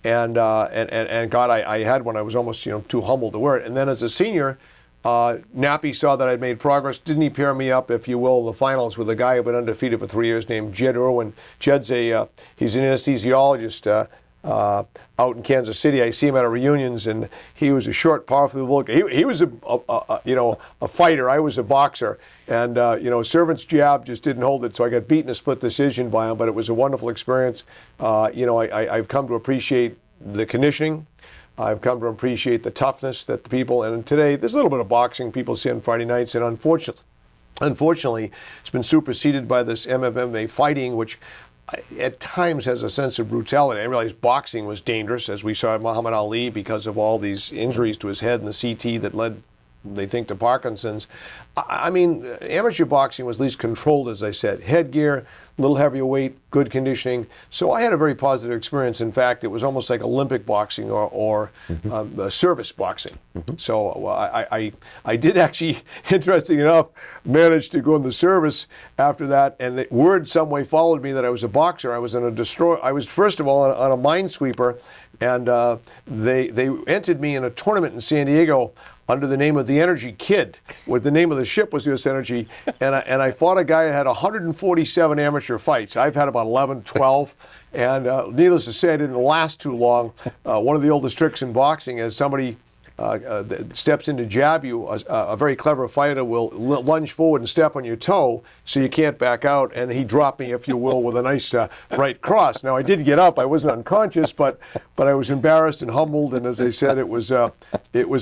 And God, I had one. I was almost too humble to wear it. And then as a senior, Nappy saw that I'd made progress. Didn't he pair me up, if you will, in the finals with a guy who'd been undefeated for 3 years named Jed Irwin. Jed's he's an anesthesiologist out in Kansas City. I see him at our reunions, and he was a short, powerful look. He was a fighter. I was a boxer, and Servant's jab just didn't hold it, so I got beaten a split decision by him. But it was a wonderful experience. I've come to appreciate the conditioning. I've come to appreciate the toughness that the people, and today there's a little bit of boxing people see on Friday nights, and unfortunately, it's been superseded by this MMA fighting, which at times has a sense of brutality. I realized boxing was dangerous, as we saw Muhammad Ali, because of all these injuries to his head and the CT that led, they think, to Parkinson's. I mean, amateur boxing was at least controlled, as I said. Headgear, a little heavier weight, good conditioning. So I had a very positive experience. In fact, it was almost like Olympic boxing or service boxing. So I did actually, interesting enough, manage to go in the service after that. And the word some way followed me that I was a boxer. I was in a destroyer. I was, first of all, on a minesweeper. And they entered me in a tournament in San Diego under the name of the Energy Kid. What the name of the ship was U.S. Energy, and I fought a guy that had 147 amateur fights. I've had about 11, 12, and needless to say, I didn't last too long. One of the oldest tricks in boxing is somebody steps in to jab you. A very clever fighter will lunge forward and step on your toe so you can't back out, and he dropped me, if you will, with a nice right cross. Now, I did get up. I wasn't unconscious, but I was embarrassed and humbled, and as I said, it was a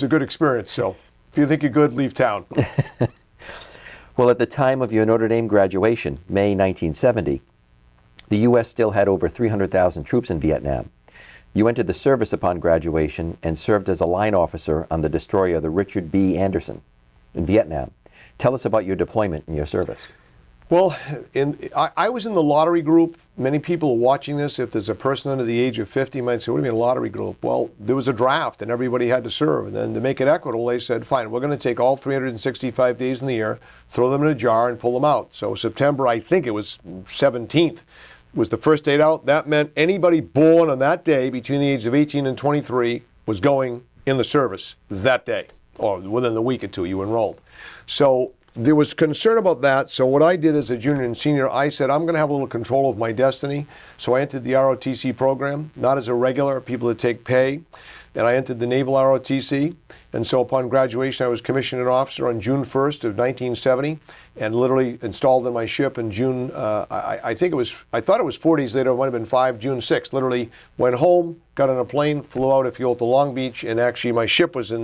good experience. So if you think you're good, leave town. Well, at the time of your Notre Dame graduation, May 1970, the U.S. still had over 300,000 troops in Vietnam. You entered the service upon graduation and served as a line officer on the destroyer, the Richard B. Anderson, in Vietnam. Tell us about your deployment and your service. Well, I was in the lottery group. Many people watching this, if there's a person under the age of 50, might say, what do you mean a lottery group? Well, there was a draft and everybody had to serve. And then to make it equitable, they said, fine, we're going to take all 365 days in the year, throw them in a jar and pull them out. So September, I think it was 17th, was the first date out. That meant anybody born on that day between the ages of 18 and 23 was going in the service that day, or within the week or two you enrolled. So there was concern about that. So what I did as a junior and senior, I said, I'm going to have a little control of my destiny. So I entered the ROTC program, not as a regular, people that take pay. And I entered the Naval ROTC. And so upon graduation, I was commissioned an officer on June 1st of 1970 and literally installed in my ship in June, I thought it was 4 days later, it might have been 5, June 6th. Literally went home, got on a plane, flew out, if you will, to Long Beach. And actually my ship was at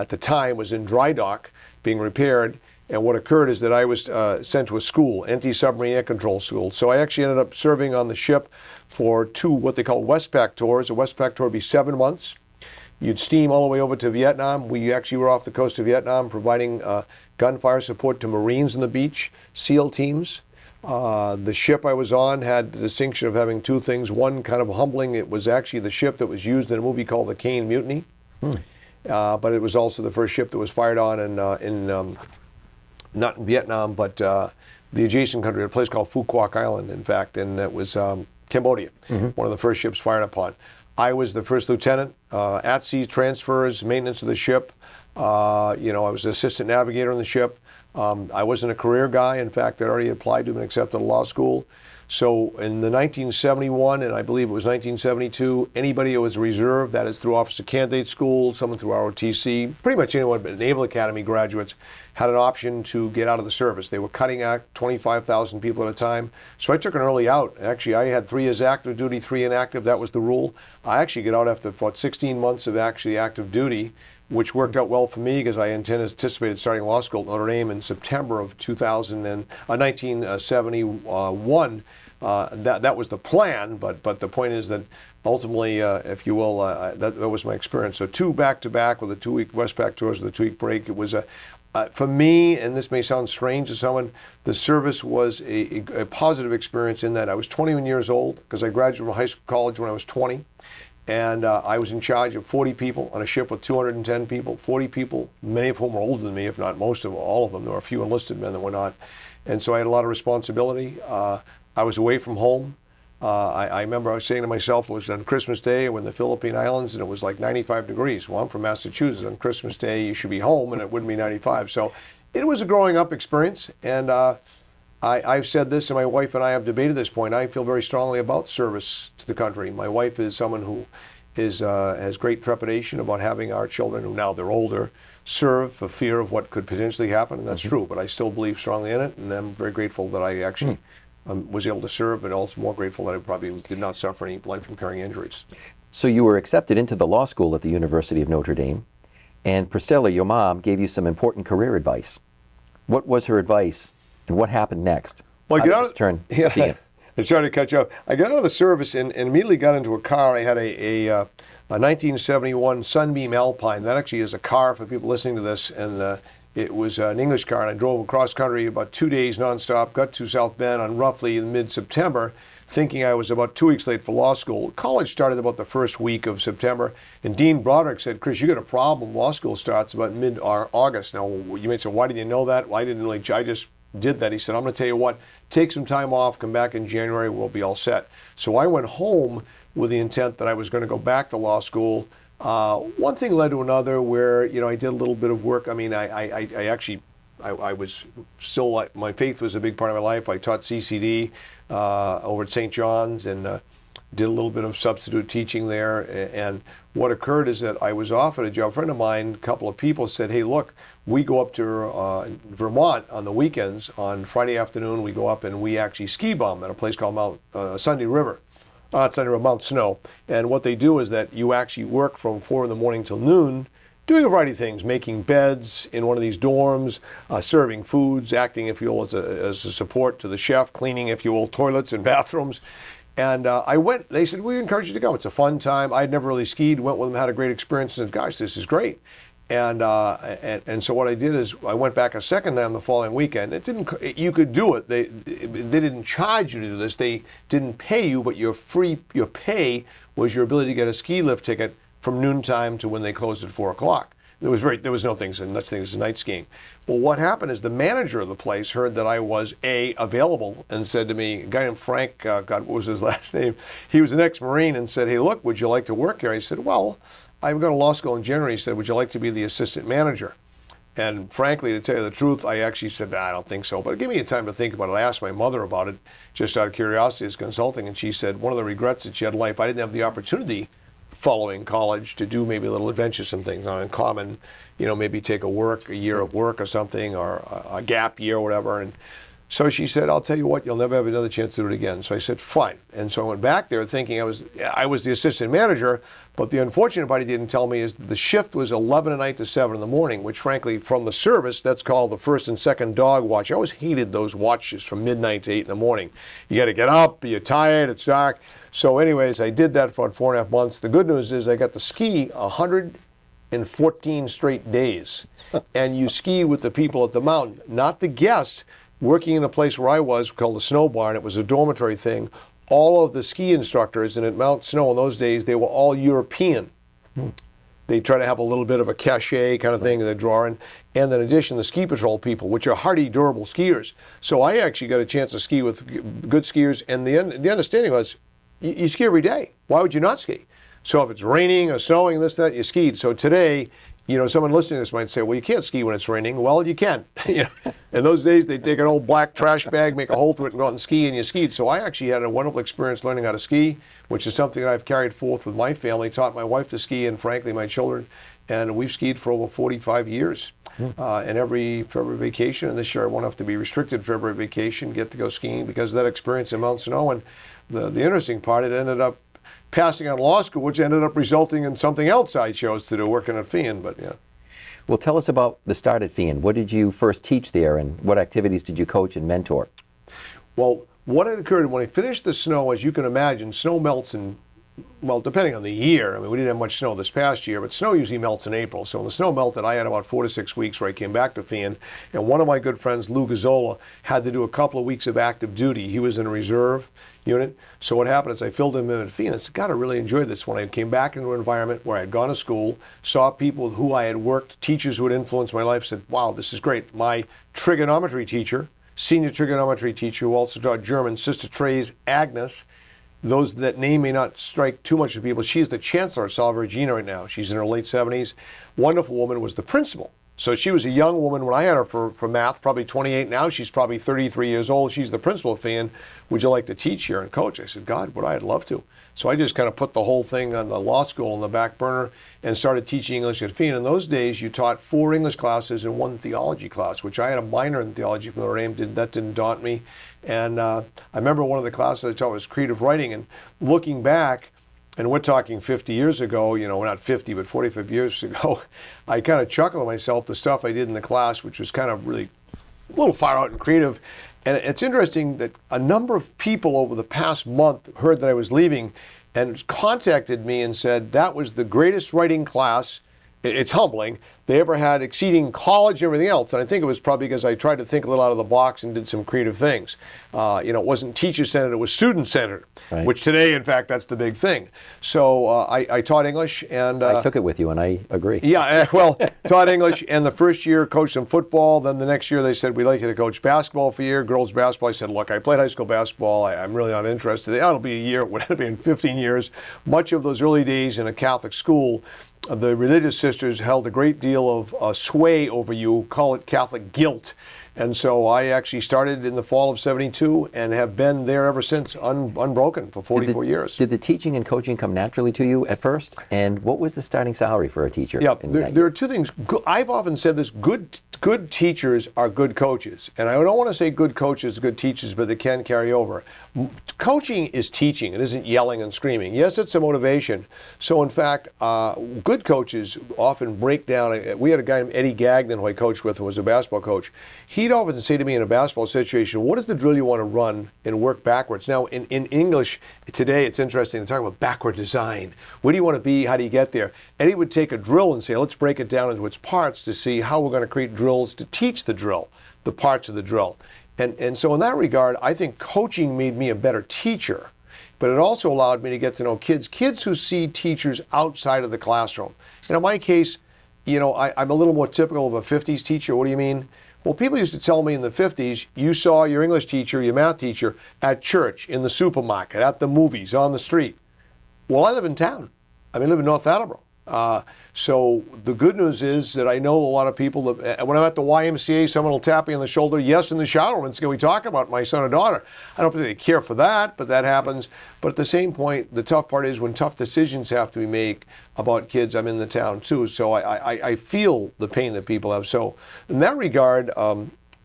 the time, was in dry dock being repaired. And what occurred is that I was sent to a school, anti-submarine air control school. So I actually ended up serving on the ship for 2 what they call Westpac tours. A Westpac tour would be 7 months. You'd steam all the way over to Vietnam. We actually were off the coast of Vietnam providing gunfire support to Marines on the beach, SEAL teams. The ship I was on had the distinction of having 2 things. One, kind of humbling, it was actually the ship that was used in a movie called The Caine Mutiny. But it was also the first ship that was fired on not in Vietnam, but the adjacent country, a place called Phu Quoc Island, in fact, and it was Cambodia, one of the first ships fired upon. I was the first lieutenant, at-sea transfers, maintenance of the ship. I was an assistant navigator on the ship. I wasn't a career guy. In fact, I'd already applied to and accepted law school. So in the 1971, and I believe it was 1972, anybody who was a reserve, that is through Officer Candidate School, someone through ROTC, pretty much anyone but Naval Academy graduates, had an option to get out of the service. They were cutting out 25,000 people at a time. So I took an early out. Actually, I had 3 years active duty, 3 inactive. That was the rule. I actually get out after about 16 months of actually active duty. which worked out well for me because I anticipated starting law school at Notre Dame in September of 1971. That was the plan, but the point is that ultimately, if you will, that was my experience. So 2 back-to-back with a 2-week Westpac tours with a 2-week break. It was for me, and this may sound strange to someone, the service was a positive experience in that I was 21 years old because I graduated from college when I was 20. And I was in charge of 40 people on a ship with 210 people, 40 people, many of whom were older than me, if not most of all of them. There were a few enlisted men that were not. And so I had a lot of responsibility. I was away from home. I remember I was saying to myself, it was on Christmas Day, we're in the Philippine Islands, and it was like 95 degrees. Well, I'm from Massachusetts. On Christmas Day, you should be home, and it wouldn't be 95. So it was a growing up experience. And I've said this, and my wife and I have debated this point. I feel very strongly about service to the country. My wife is someone who has great trepidation about having our children, who now they're older, serve for fear of what could potentially happen, and that's true. But I still believe strongly in it, and I'm very grateful that I actually was able to serve, but also more grateful that I probably did not suffer any life-impairing injuries. So you were accepted into the law school at the University of Notre Dame, and Priscilla, your mom, gave you some important career advice. What was her advice, and what happened next? Well, I sorry to cut you off. I got out of the service and immediately got into a car. I had a 1971 Sunbeam Alpine. That actually is a car for people listening to this, and it was an English car, and I drove across country about 2 days nonstop, got to South Bend on roughly mid-September, thinking I was about 2 weeks late for law school. College started about the first week of September, and Dean Broderick said, Chris, you got a problem. Law school starts about mid-August. Now, you may say, why didn't you know that? Well, I didn't really, I just did that. He said, I'm going to tell you what, take some time off, come back in January, we'll be all set. So I went home with the intent that I was going to go back to law school. One thing led to another where, I did a little bit of work. I mean, I was still, my faith was a big part of my life. I taught CCD over at St. John's and did a little bit of substitute teaching there. And what occurred is that I was offered a job. A friend of mine, a couple of people said, hey, look, we go up to Vermont on the weekends. On Friday afternoon, we go up and we actually ski bum at a place called Mount Sunday River. It's under Mount Snow. And what they do is that you actually work from 4 in the morning till noon, doing a variety of things, making beds in one of these dorms, serving foods, acting, if you will, as a support to the chef, cleaning, if you will, toilets and bathrooms. And I went, they said, we encourage you to go. It's a fun time. I'd never really skied, went with them, had a great experience, and said, gosh, this is great. And so what I did is I went back a second time the following weekend. You could do it. They didn't charge you to do this. They didn't pay you, but your pay was your ability to get a ski lift ticket from noontime to when they closed at 4 o'clock. There was no things and such things as night skiing. Well, what happened is the manager of the place heard that I was available and said to me, a guy named Frank, God, what was his last name? He was an ex-Marine, and said, hey, look, would you like to work here? I said, well, I'm going to law school in January. He said, would you like to be the assistant manager? And frankly, to tell you the truth, I actually said, I don't think so. But give me a time to think about it. I asked my mother about it just out of curiosity as consulting, and she said one of the regrets that she had in life, I didn't have the opportunity following college to do maybe a little adventuresome things on Uncommon, maybe take a year of work or something, or a gap year or whatever. And so she said, I'll tell you what, you'll never have another chance to do it again. So I said, fine. And so I went back there thinking I was the assistant manager, but the unfortunate part he didn't tell me is the shift was 11 at night to 7 in the morning, which frankly, from the service, that's called the first and second dog watch. I always hated those watches from midnight to 8 in the morning. You got to get up, you're tired, it's dark. So anyways, I did that for about 4.5 months. The good news is I got to ski 114 straight days. And you ski with the people at the mountain, not the guests. Working in a place where I was called the Snow Barn, it was a dormitory thing. All of the ski instructors, and at Mount Snow in those days, they were all European. They try to have a little bit of a cachet kind of thing they're drawing. And in addition, the ski patrol people, which are hardy, durable skiers. So I actually got a chance to ski with good skiers. And the understanding was, you ski every day. Why would you not ski? So if it's raining or snowing, this, that, you skied. So today, someone listening to this might say, well, you can't ski when it's raining. Well, you can. In those days, they'd take an old black trash bag, make a hole through it, and go out and ski, and you skied. So I actually had a wonderful experience learning how to ski, which is something that I've carried forth with my family, taught my wife to ski, and frankly, my children. And we've skied for over 45 years. And every February vacation, and this year I won't have to be restricted February vacation, get to go skiing because of that experience in Mount Snow. And the interesting part, it ended up passing on law school, which ended up resulting in something else I chose to do, working at FIAN, but yeah. Well, tell us about the start at FIAN. What did you first teach there, and what activities did you coach and mentor? Well, what had occurred when I finished the snow, as you can imagine, snow melts in, well, depending on the year. I mean, we didn't have much snow this past year, but snow usually melts in April. So when the snow melted, I had about 4 to 6 weeks where I came back to FIAN. And one of my good friends, Lou Gazzola, had to do a couple of weeks of active duty. He was in a reserve unit. So what happened is I filled him in at FIAN. I said, God, I really enjoyed this. When I came back into an environment where I had gone to school, saw people who I had worked, teachers who had influenced my life, said, wow, this is great. My trigonometry teacher, senior trigonometry teacher who also taught German, Sister Therese Agnes. Those, that name may not strike too much of people. She's the chancellor at Salve Regina right now. She's in her late 70s. Wonderful woman, was the principal. So she was a young woman when I had her for math, probably 28 now. She's probably 33 years old. She's the principal of FIAN. Would you like to teach here and coach? I said, God, would I'd love to. So I just kind of put the whole thing on the law school on the back burner and started teaching English at FIAN. In those days, you taught 4 English classes and 1 theology class, which I had a minor in theology from Notre Dame. That didn't daunt me. And I remember one of the classes I taught was creative writing. And looking back, and we're talking 50 years ago, you know, not 50, but 45 years ago, I kind of chuckle to myself the stuff I did in the class, which was kind of really a little far out and creative. And it's interesting that a number of people over the past month heard that I was leaving and contacted me and said that was the greatest writing class, it's humbling, they ever had, exceeding college and everything else. And I think it was probably because I tried to think a little out of the box and did some creative things. You know, it wasn't teacher-centered, it was student-centered, right. Which today, in fact, that's the big thing. So I taught English and... I took it with you and I agree. Yeah, well, taught English, and the first year coached some football. Then the next year they said, we'd like you to coach basketball for a year, girls basketball. I said, look, I played high school basketball. I'm really not interested. It'll be a year, it would have been 15 years. Much of those early days in a Catholic school, the religious sisters held a great deal of sway over you, call it Catholic guilt. And so I actually started in the fall of '72 and have been there ever since, unbroken for 44 years. Did the teaching and coaching come naturally to you at first? And what was the starting salary for a teacher? Yeah, there are 2 things. I've often said this, good teachers are good coaches. And I don't want to say good coaches, good teachers, but they can carry over. Coaching is teaching. It isn't yelling and screaming. Yes, it's a motivation. So in fact, good coaches often break down. We had a guy named Eddie Gagnon who I coached with, who was a basketball coach. He'd often say to me in a basketball situation, what is the drill you want to run and work backwards? Now, in English today, it's interesting to talk about backward design. Where do you want to be? How do you get there? Eddie would take a drill and say, let's break it down into its parts to see how we're going to create drills to teach the drill, the parts of the drill. And so in that regard, I think coaching made me a better teacher, but it also allowed me to get to know kids who see teachers outside of the classroom. And in my case, you know, I'm a little more typical of a 50s teacher. What do you mean? Well, people used to tell me in the 50s, you saw your English teacher, your math teacher at church, in the supermarket, at the movies, on the street. Well, I live in town. I live in North Attleboro. So the good news is that I know a lot of people that when I'm at the YMCA, someone will tap me on the shoulder, yes, in the shower room, and say, can we talk about my son or daughter? I don't particularly care for that, but that happens. But at the same point, the tough part is when tough decisions have to be made about kids, I'm in the town too. So I feel the pain that people have. So in that regard,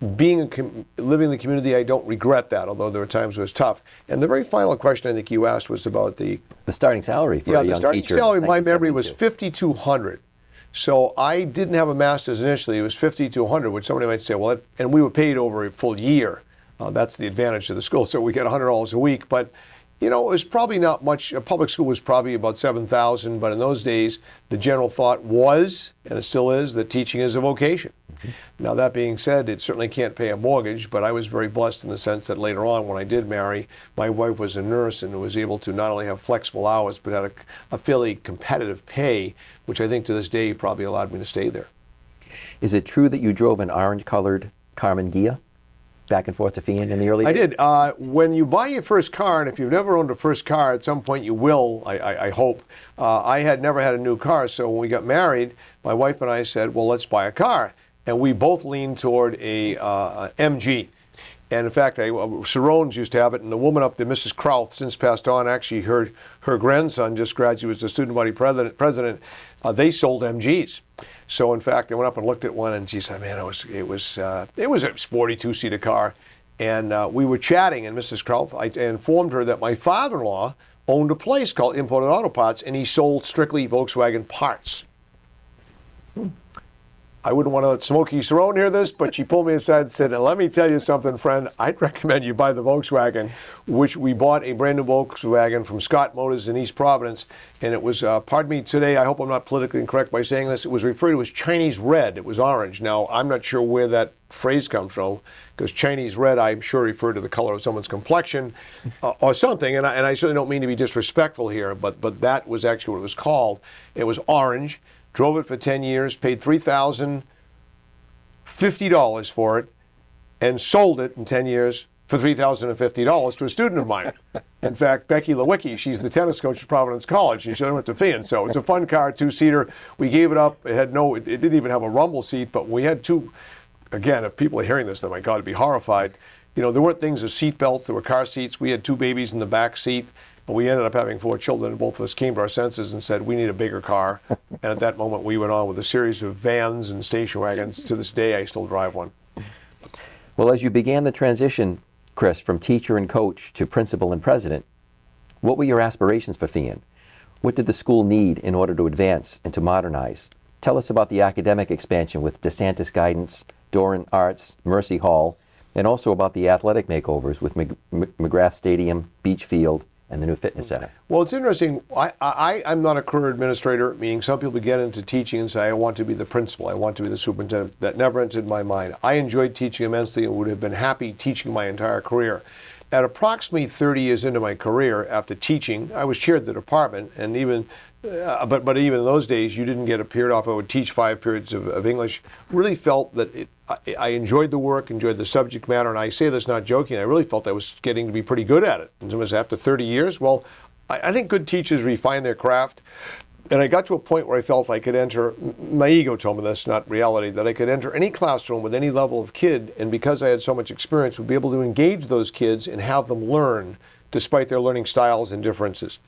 living in the community, I don't regret that, although there were times it was tough. And the very final question I think you asked was about the starting salary for a young teacher. Yeah, the starting salary, my memory was $5,200. So I didn't have a master's initially. It was $5,200, which somebody might say, well, and we were paid over a full year. That's the advantage of the school. So we get $100 a week. But, you know, it was probably not much. A public school was probably about $7,000. But in those days, the general thought was, and it still is, that teaching is a vocation. Now, that being said, it certainly can't pay a mortgage, but I was very blessed in the sense that later on, when I did marry, my wife was a nurse and was able to not only have flexible hours, but had a fairly competitive pay, which I think to this day probably allowed me to stay there. Is it true that you drove an orange-colored Karmann Ghia back and forth to FIAN in the early days? I did. When you buy your first car, and if you've never owned a first car, at some point you will, I hope. I had never had a new car, so when we got married, my wife and I said, well, let's buy a car. And we both leaned toward a MG. And in fact, Sarones used to have it, and the woman up there, Mrs. Krauth, since passed on, actually her grandson just graduated, was the student body president. They sold MGs. So in fact, I went up and looked at one, and she said, man, it was a sporty 2-seater car. And we were chatting, and Mrs. Krauth, I informed her that my father-in-law owned a place called Imported Auto Parts, and he sold strictly Volkswagen parts. I wouldn't want to let Smokey Cerrone hear this, but she pulled me aside and said, let me tell you something, friend. I'd recommend you buy the Volkswagen, which we bought a brand new Volkswagen from Scott Motors in East Providence. And it was, pardon me today, I hope I'm not politically incorrect by saying this, it was referred to as Chinese red. It was orange. Now, I'm not sure where that phrase comes from, because Chinese red, I'm sure, referred to the color of someone's complexion or something. And I certainly don't mean to be disrespectful here, but that was actually what it was called. It was orange. Drove it for 10 years, paid $3,050 for it, and sold it in 10 years for $3,050 to a student of mine. In fact, Becky Lewicki, she's the tennis coach at Providence College. She went to Fian. So it's a fun car, two-seater. We gave it up. It didn't even have a rumble seat, but we had two. Again, if people are hearing this, they might God be horrified. There weren't things as seat belts. There were car seats. We had two babies in the back seat. But we ended up having 4 children, and both of us came to our senses and said, we need a bigger car. And at that moment, we went on with a series of vans and station wagons. To this day, I still drive one. Well, as you began the transition, Chris, from teacher and coach to principal and president, what were your aspirations for Fian? What did the school need in order to advance and to modernize? Tell us about the academic expansion with DeSantis Guidance, Doran Arts, Mercy Hall, and also about the athletic makeovers with McGrath Stadium, Beach Field, and the new fitness center. Well, it's interesting. I'm not a career administrator, meaning some people get into teaching and say, I want to be the principal, I want to be the superintendent. That never entered my mind. I enjoyed teaching immensely and would have been happy teaching my entire career. At approximately 30 years into my career, after teaching, I was chaired the department, and even but even in those days, you didn't get a period off. I would teach 5 periods of English. Really felt that I enjoyed the work, enjoyed the subject matter, and I say this not joking. I really felt I was getting to be pretty good at it. And it was after 30 years. Well, I think good teachers refine their craft. And I got to a point where I felt I could enter, my ego told me this, not reality, that I could enter any classroom with any level of kid, and because I had so much experience, would be able to engage those kids and have them learn despite their learning styles and differences.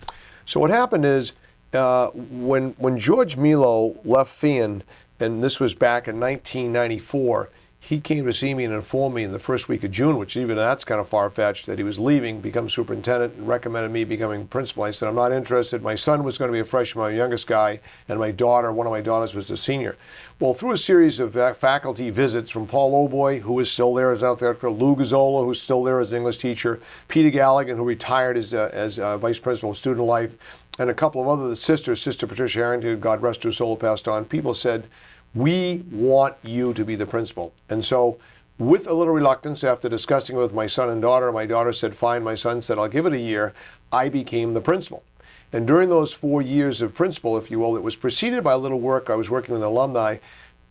So what happened is, when George Milo left Fian, and this was back in 1994, he came to see me and informed me in the first week of June, which even that's kind of far-fetched, that he was leaving, become superintendent, and recommended me becoming principal. I said, I'm not interested. My son was going to be a freshman, my youngest guy, and my daughter, one of my daughters, was a senior. Well, through a series of faculty visits from Paul Oboy, who is still there as out there, Lou Gazzola, who's still there as an English teacher, Peter Galligan, who retired as vice principal of student life, and a couple of other sisters, Sister Patricia Harrington, God rest her soul, passed on, people said, we want you to be the principal. And so, with a little reluctance, after discussing it with my son and daughter, my daughter said, fine, my son said, I'll give it a year, I became the principal. And during those 4 years of principal, if you will, it was preceded by a little work. I was working with alumni.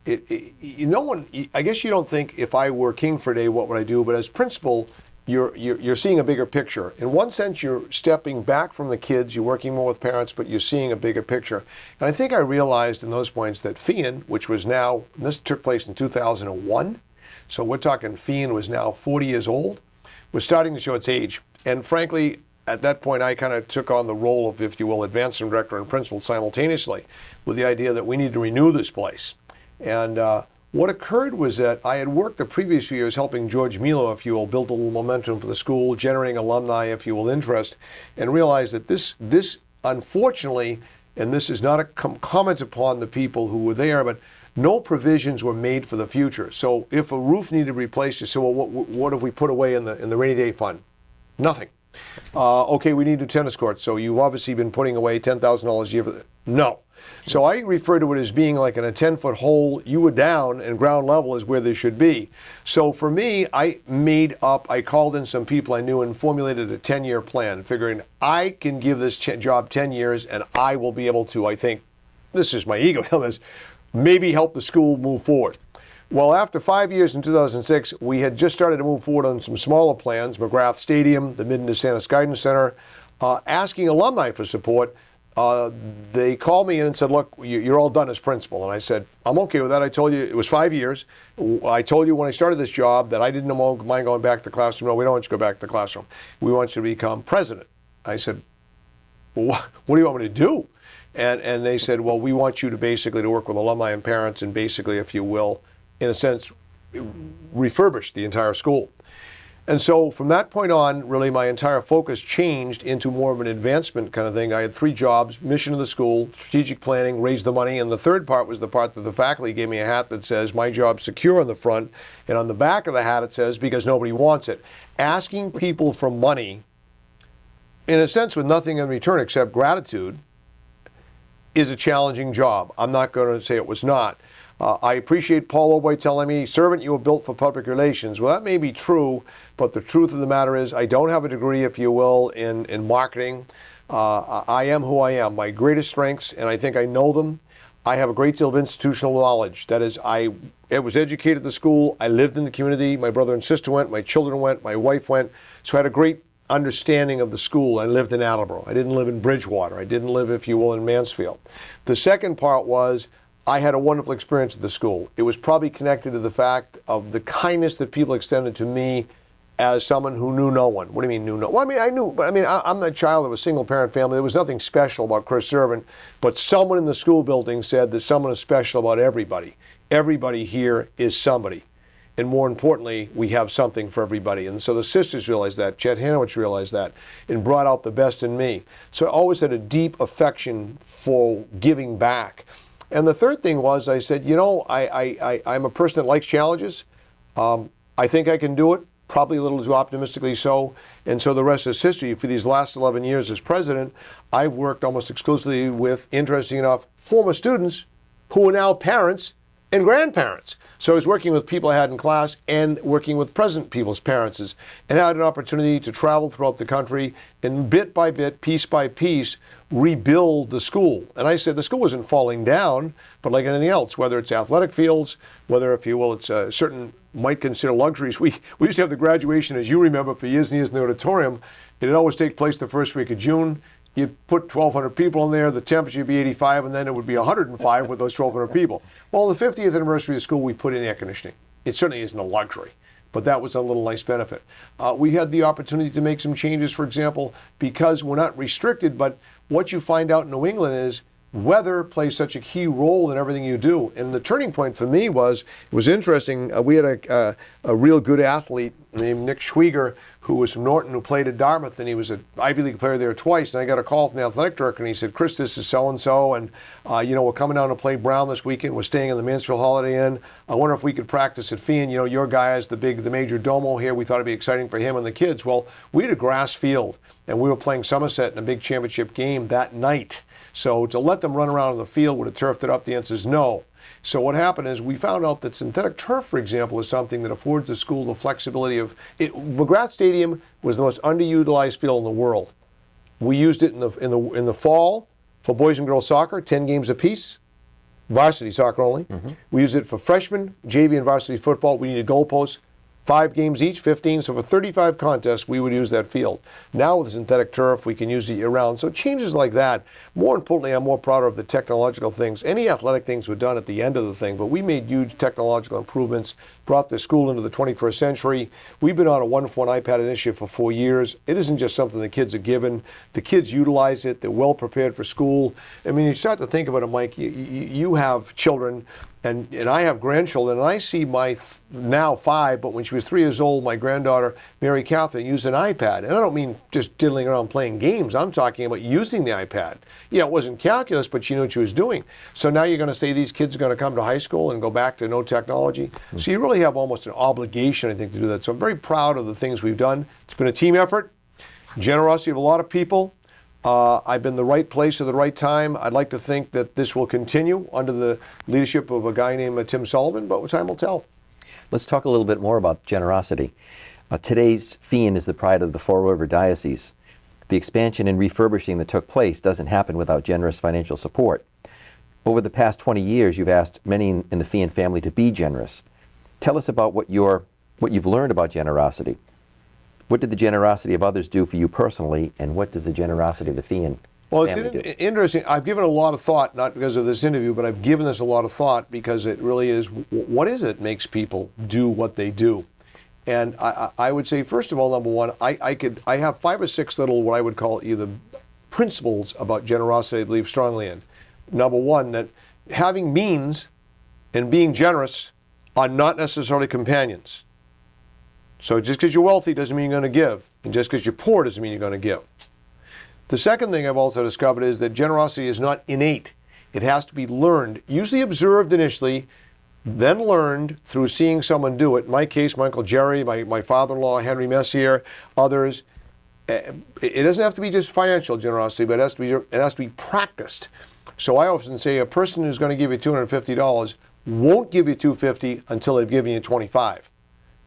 I guess you don't think if I were king for a day, what would I do? But as principal, you're seeing a bigger picture. In one sense, you're stepping back from the kids, you're working more with parents, but you're seeing a bigger picture. And I think I realized in those points that Fian, which was now, this took place in 2001, so we're talking Fian was now 40 years old, was starting to show its age. And frankly, at that point, I kind of took on the role of, if you will, advancing director and principal simultaneously, with the idea that we need to renew this place. And what occurred was that I had worked the previous few years helping George Milo, if you will, build a little momentum for the school, generating alumni, if you will, interest, and realized that this unfortunately, and this is not a comment upon the people who were there, but no provisions were made for the future. So if a roof needed replaced, you say, well, what have we put away in the rainy day fund? Nothing. Okay, we need new tennis courts. So you've obviously been putting away $10,000 a year for that. No. So I refer to it as being like in a 10-foot hole, you were down and ground level is where they should be. So for me, I called in some people I knew and formulated a 10-year plan, figuring I can give this job 10 years and I will be able to, I think, this is my ego, maybe help the school move forward. Well, after 5 years in 2006, we had just started to move forward on some smaller plans, McGrath Stadium, the Mid and DeSantis Guidance Center, asking alumni for support. They called me in and said, look, you're all done as principal. And I said, I'm okay with that. I told you it was 5 years. I told you when I started this job that I didn't mind going back to the classroom. No, we don't want you to go back to the classroom. We want you to become president. I said, well, what do you want me to do? And they said, well, we want you to basically to work with alumni and parents and basically, if you will, in a sense, refurbish the entire school. And so from that point on, really my entire focus changed into more of an advancement kind of thing. I had 3 jobs: mission of the school, strategic planning, raise the money, and the third part was the part that the faculty gave me a hat that says my job's secure on the front, and on the back of the hat it says because nobody wants it. Asking people for money, in a sense with nothing in return except gratitude, is a challenging job. I'm not going to say it was not. I appreciate Paul Oboy telling me, "Servant, you were built for public relations." Well, that may be true, but the truth of the matter is I don't have a degree, if you will, in marketing. I am who I am. My greatest strengths, and I think I know them, I have a great deal of institutional knowledge. That is, I was educated at the school, I lived in the community, my brother and sister went, my children went, my wife went, so I had a great understanding of the school. I lived in Attleboro. I didn't live in Bridgewater. I didn't live, if you will, in Mansfield. The second part was I had a wonderful experience at the school. It was probably connected to the fact of the kindness that people extended to me as someone who knew no one. What do you mean knew no one? Well, I mean, I knew, but I mean, I'm the child of a single parent family. There was nothing special about Chris Servant, but someone in the school building said that someone is special about everybody. Everybody here is somebody. And more importantly, we have something for everybody. And so the sisters realized that, Chet Hanowich realized that, and brought out the best in me. So I always had a deep affection for giving back. And the third thing was, I said, you know, I'm a person that likes challenges. I think I can do it, probably a little too optimistically so. And so the rest is history. For these last 11 years as president, I've worked almost exclusively with, interesting enough, former students who are now parents and grandparents. So I was working with people I had in class and working with present people's parents, and had an opportunity to travel throughout the country and bit by bit, piece by piece, rebuild the school. And I said the school wasn't falling down, but like anything else, whether it's athletic fields, whether, if you will, it's certain might consider luxuries. We used to have the graduation, as you remember, for years and years in the auditorium. It'd always take place the first week of June. You'd put 1,200 people in there, the temperature would be 85, and then it would be 105 with those 1,200 people. Well, on the 50th anniversary of the school, we put in air conditioning. It certainly isn't a luxury, but that was a little nice benefit. We had the opportunity to make some changes, for example, because we're not restricted, but what you find out in New England is weather plays such a key role in everything you do. And the turning point for me was, it was interesting, we had a real good athlete named Nick Schwieger, who was from Norton, who played at Dartmouth, and he was an Ivy League player there twice. And I got a call from the athletic director, and he said, "Chris, this is so-and-so, and you know, we're coming down to play Brown this weekend. We're staying in the Mansfield Holiday Inn. I wonder if we could practice at Feehan. You know, your guy is the major domo here. We thought it'd be exciting for him and the kids." Well, we had a grass field, and we were playing Somerset in a big championship game that night. So to let them run around on the field, would have turfed it up? The answer is no. So what happened is we found out that synthetic turf, for example, is something that affords the school the flexibility of it. McGrath Stadium was the most underutilized field in the world. We used it in the fall for boys and girls soccer, 10 games apiece, varsity soccer only. Mm-hmm. We used it for freshmen, JV and varsity football. We needed goalposts, 5 games each, 15. So for 35 contests, we would use that field. Now with synthetic turf, we can use it year-round. So changes like that. More importantly, I'm more proud of the technological things. Any athletic things were done at the end of the thing, but we made huge technological improvements, brought the school into the 21st century. We've been on a one-for-one iPad initiative for 4 years. It isn't just something the kids are given. The kids utilize it. They're well prepared for school. I mean, you start to think about it, Mike, you have children, and I have grandchildren, and I see my now 5, but when she was 3 years old, my granddaughter, Mary Catherine, used an iPad. And I don't mean just diddling around playing games. I'm talking about using the iPad. Yeah, it wasn't calculus, but she knew what she was doing. So now you're going to say these kids are going to come to high school and go back to no technology. Mm-hmm. So you really have almost an obligation, I think, to do that. So I'm very proud of the things we've done. It's been a team effort, generosity of a lot of people. I've been the right place at the right time. I'd like to think that this will continue under the leadership of a guy named Tim Sullivan, but time will tell. Let's talk a little bit more about generosity. Today's Feehan is the pride of the Fall River Diocese. The expansion and refurbishing that took place doesn't happen without generous financial support. Over the past 20 years, you've asked many in the Feehan family to be generous. Tell us about what you've learned about generosity. What did the generosity of others do for you personally, and what does the generosity of the Feehan family do? It's interesting. I've given a lot of thought, not because of this interview, but I've given this a lot of thought because it really is, what is it makes people do what they do? And I would say, first of all, number one, I have 5 or 6 little, what I would call either principles about generosity I believe strongly in. Number one, that having means and being generous are not necessarily companions. So just because you're wealthy doesn't mean you're going to give. And just because you're poor doesn't mean you're going to give. The second thing I've also discovered is that generosity is not innate. It has to be learned, usually observed initially, then learned through seeing someone do it. In my case, my Uncle Jerry, my father-in-law, Henry Messier, others. It doesn't have to be just financial generosity, but it has to be practiced. So I often say a person who's going to give you $250 won't give you $250 until they've given you $25.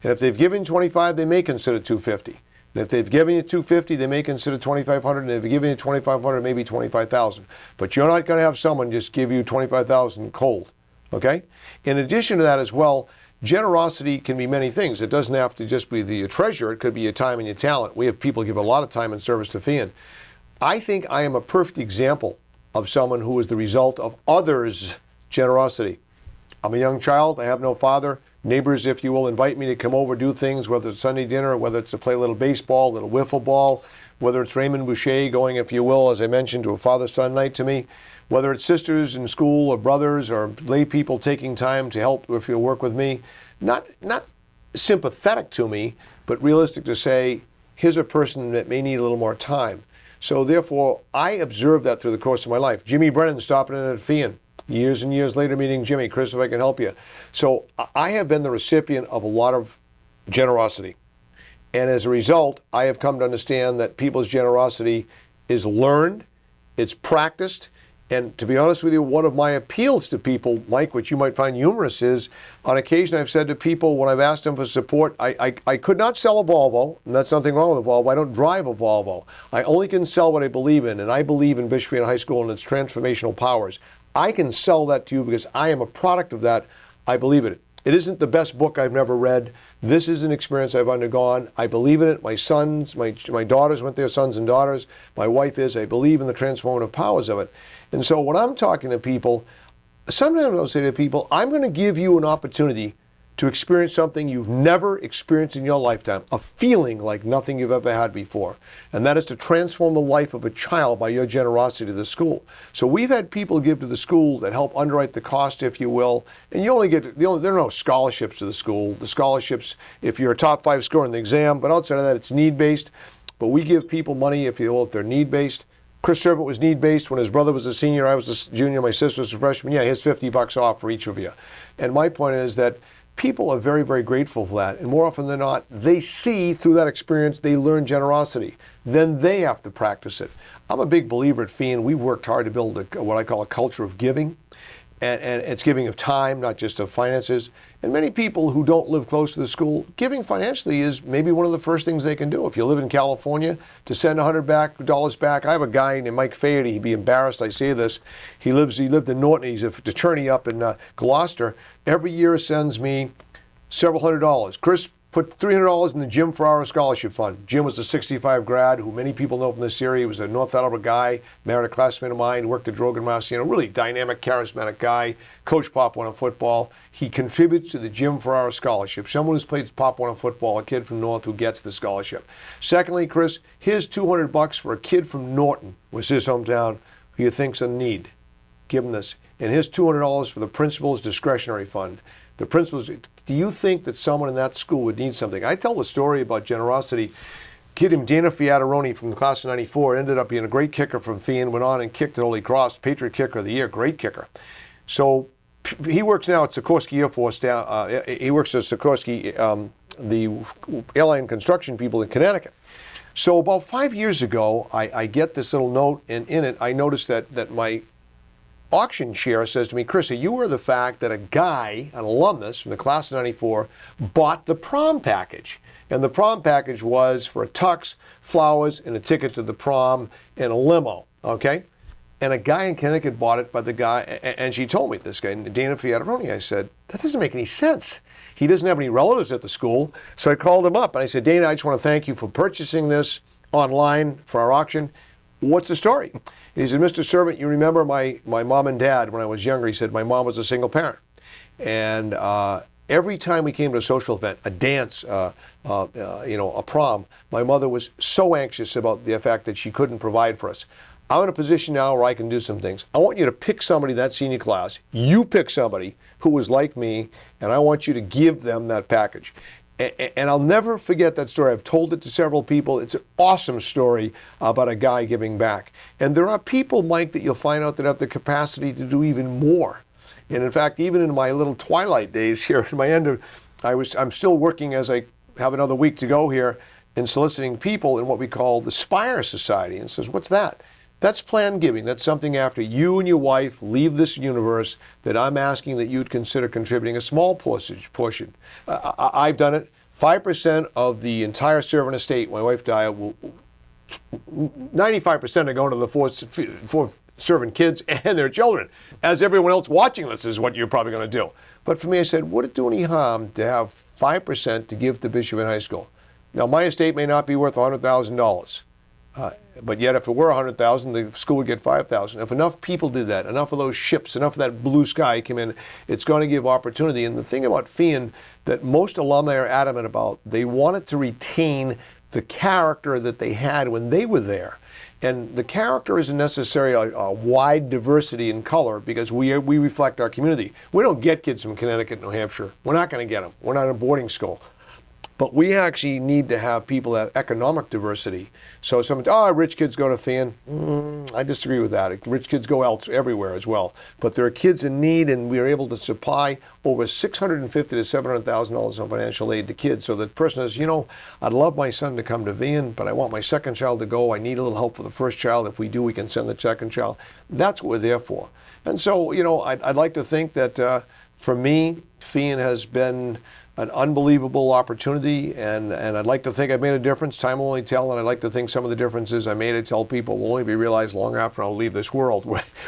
And if they've given $25, they may consider $250. And if they've given you $250, they may consider $2,500. And if they've given you $2,500, maybe $25,000. But you're not going to have someone just give you $25,000 cold. Okay? In addition to that as well, generosity can be many things. It doesn't have to just be your treasure. It could be your time and your talent. We have people give a lot of time and service to FIAN. I think I am a perfect example of someone who is the result of others' generosity. I'm a young child. I have no father. Neighbors, if you will, invite me to come over, do things, whether it's Sunday dinner, whether it's to play a little baseball, a little wiffle ball, whether it's Raymond Boucher going, if you will, as I mentioned, to a father-son night to me, whether it's sisters in school or brothers or lay people taking time to help, if you work with me, not sympathetic to me, but realistic to say, here's a person that may need a little more time. So therefore, I observed that through the course of my life. Jimmy Brennan stopping in at FIAN. Years and years later meeting Jimmy, Chris, if I can help you. So I have been the recipient of a lot of generosity. And as a result, I have come to understand that people's generosity is learned, it's practiced, and to be honest with you, one of my appeals to people, Mike, which you might find humorous, is on occasion I've said to people when I've asked them for support, I could not sell a Volvo, and that's nothing wrong with a Volvo. I don't drive a Volvo. I only can sell what I believe in, and I believe in Bishop Feian High School and its transformational powers. I can sell that to you because I am a product of that. I believe in it. It isn't the best book I've never read. This is an experience I've undergone. I believe in it. My sons, my daughters went there, sons and daughters. My wife is. I believe in the transformative powers of it. And so when I'm talking to people, sometimes I'll say to people, I'm going to give you an opportunity to experience something you've never experienced in your lifetime, a feeling like nothing you've ever had before. And that is to transform the life of a child by your generosity to the school. So we've had people give to the school that help underwrite the cost, if you will. And there are no scholarships to the school. The scholarships, if you're a top 5 scorer in the exam, but outside of that, it's need-based. But we give people money, if you will, if they're need-based. Chris Servant was need-based. When his brother was a senior, I was a junior, my sister was a freshman. Yeah, here's $50 off for each of you. And my point is that people are very, very grateful for that. And more often than not, they see through that experience, they learn generosity. Then they have to practice it. I'm a big believer at FIAN. We worked hard to build what I call a culture of giving. And it's giving of time, not just of finances. And many people who don't live close to the school, giving financially is maybe one of the first things they can do. If you live in California, to send $100 back. I have a guy named Mike Fahey. He'd be embarrassed I say this. He lived in Norton. He's an attorney up in Gloucester. Every year sends me several $100s. Chris put $300 in the Jim Ferrara Scholarship Fund. Jim was a 65 grad who many people know from this area. He was a North Attleboro guy, married a classmate of mine, worked at Drogan Marciano, really dynamic, charismatic guy, coached Pop Warner football. He contributes to the Jim Ferrara Scholarship. Someone who's played Pop Warner football, a kid from North who gets the scholarship. Secondly, Chris, here's $200 for a kid from Norton, which is his hometown, who you think's in need. Give him this. And here's $200 for the principal's discretionary fund. The principal's, do you think that someone in that school would need something? I tell the story about generosity. Kid named Dana Fiataroni from the class of 94 ended up being a great kicker from FIAN, went on and kicked at Holy Cross, Patriot Kicker of the Year, great kicker. So he works now at Sikorsky Air Force. He works at Sikorsky, the airline construction people in Connecticut. So about 5 years ago, I get this little note, and in it I noticed that my auction chair says to me, Chris, are you aware of the fact that a guy, an alumnus from the class of 94, bought the prom package? And the prom package was for a tux, flowers, and a ticket to the prom and a limo, okay? And a guy in Connecticut bought it by the guy, and she told me, this guy, Dana Fiataroni. I said, that doesn't make any sense. He doesn't have any relatives at the school. So I called him up and I said, Dana, I just want to thank you for purchasing this online for our auction. What's the story? And he said, Mr. Servant, you remember my mom and dad when I was younger? He said, my mom was a single parent. And every time we came to a social event, a dance, a prom, my mother was so anxious about the fact that she couldn't provide for us. I'm in a position now where I can do some things. I want you to pick somebody in that senior class. You pick somebody who was like me, and I want you to give them that package. And I'll never forget that story. I've told it to several people. It's an awesome story about a guy giving back. And there are people, Mike, that you'll find out that have the capacity to do even more. And in fact, even in my little twilight days here, at my end of, I'm still working as I have another week to go here in soliciting people in what we call the Spire Society. And says, what's that? That's planned giving. That's something after you and your wife leave this universe that I'm asking that you'd consider contributing a small portion. I've done it. 5% of the entire servant estate, my wife died, 95% are going to the four servant kids and their children. As everyone else watching this is what you're probably going to do. But for me, I said, would it do any harm to have 5% to give to Bishop Fien High School? Now, my estate may not be worth $100,000. But yet, if it were $100,000, the school would get $5,000. If enough people did that, enough of those ships, enough of that blue sky came in, it's going to give opportunity. And the thing about Fien that most alumni are adamant about, they wanted to retain the character that they had when they were there. And the character isn't necessarily a wide diversity in color because we reflect our community. We don't get kids from Connecticut, New Hampshire. We're not going to get them. We're not a boarding school. But we actually need to have people that have economic diversity. So someone, rich kids go to Fien. I disagree with that. Rich kids go everywhere as well. But there are kids in need, and we are able to supply over $650,000 to $700,000 in financial aid to kids. So the person says, I'd love my son to come to Fien, but I want my second child to go. I need a little help for the first child. If we do, we can send the second child. That's what we're there for. And so, I'd like to think that for me, Fien has been an unbelievable opportunity, and I'd like to think I've made a difference. Time will only tell, and I'd like to think some of the differences I made, I tell people, will only be realized long after I'll leave this world,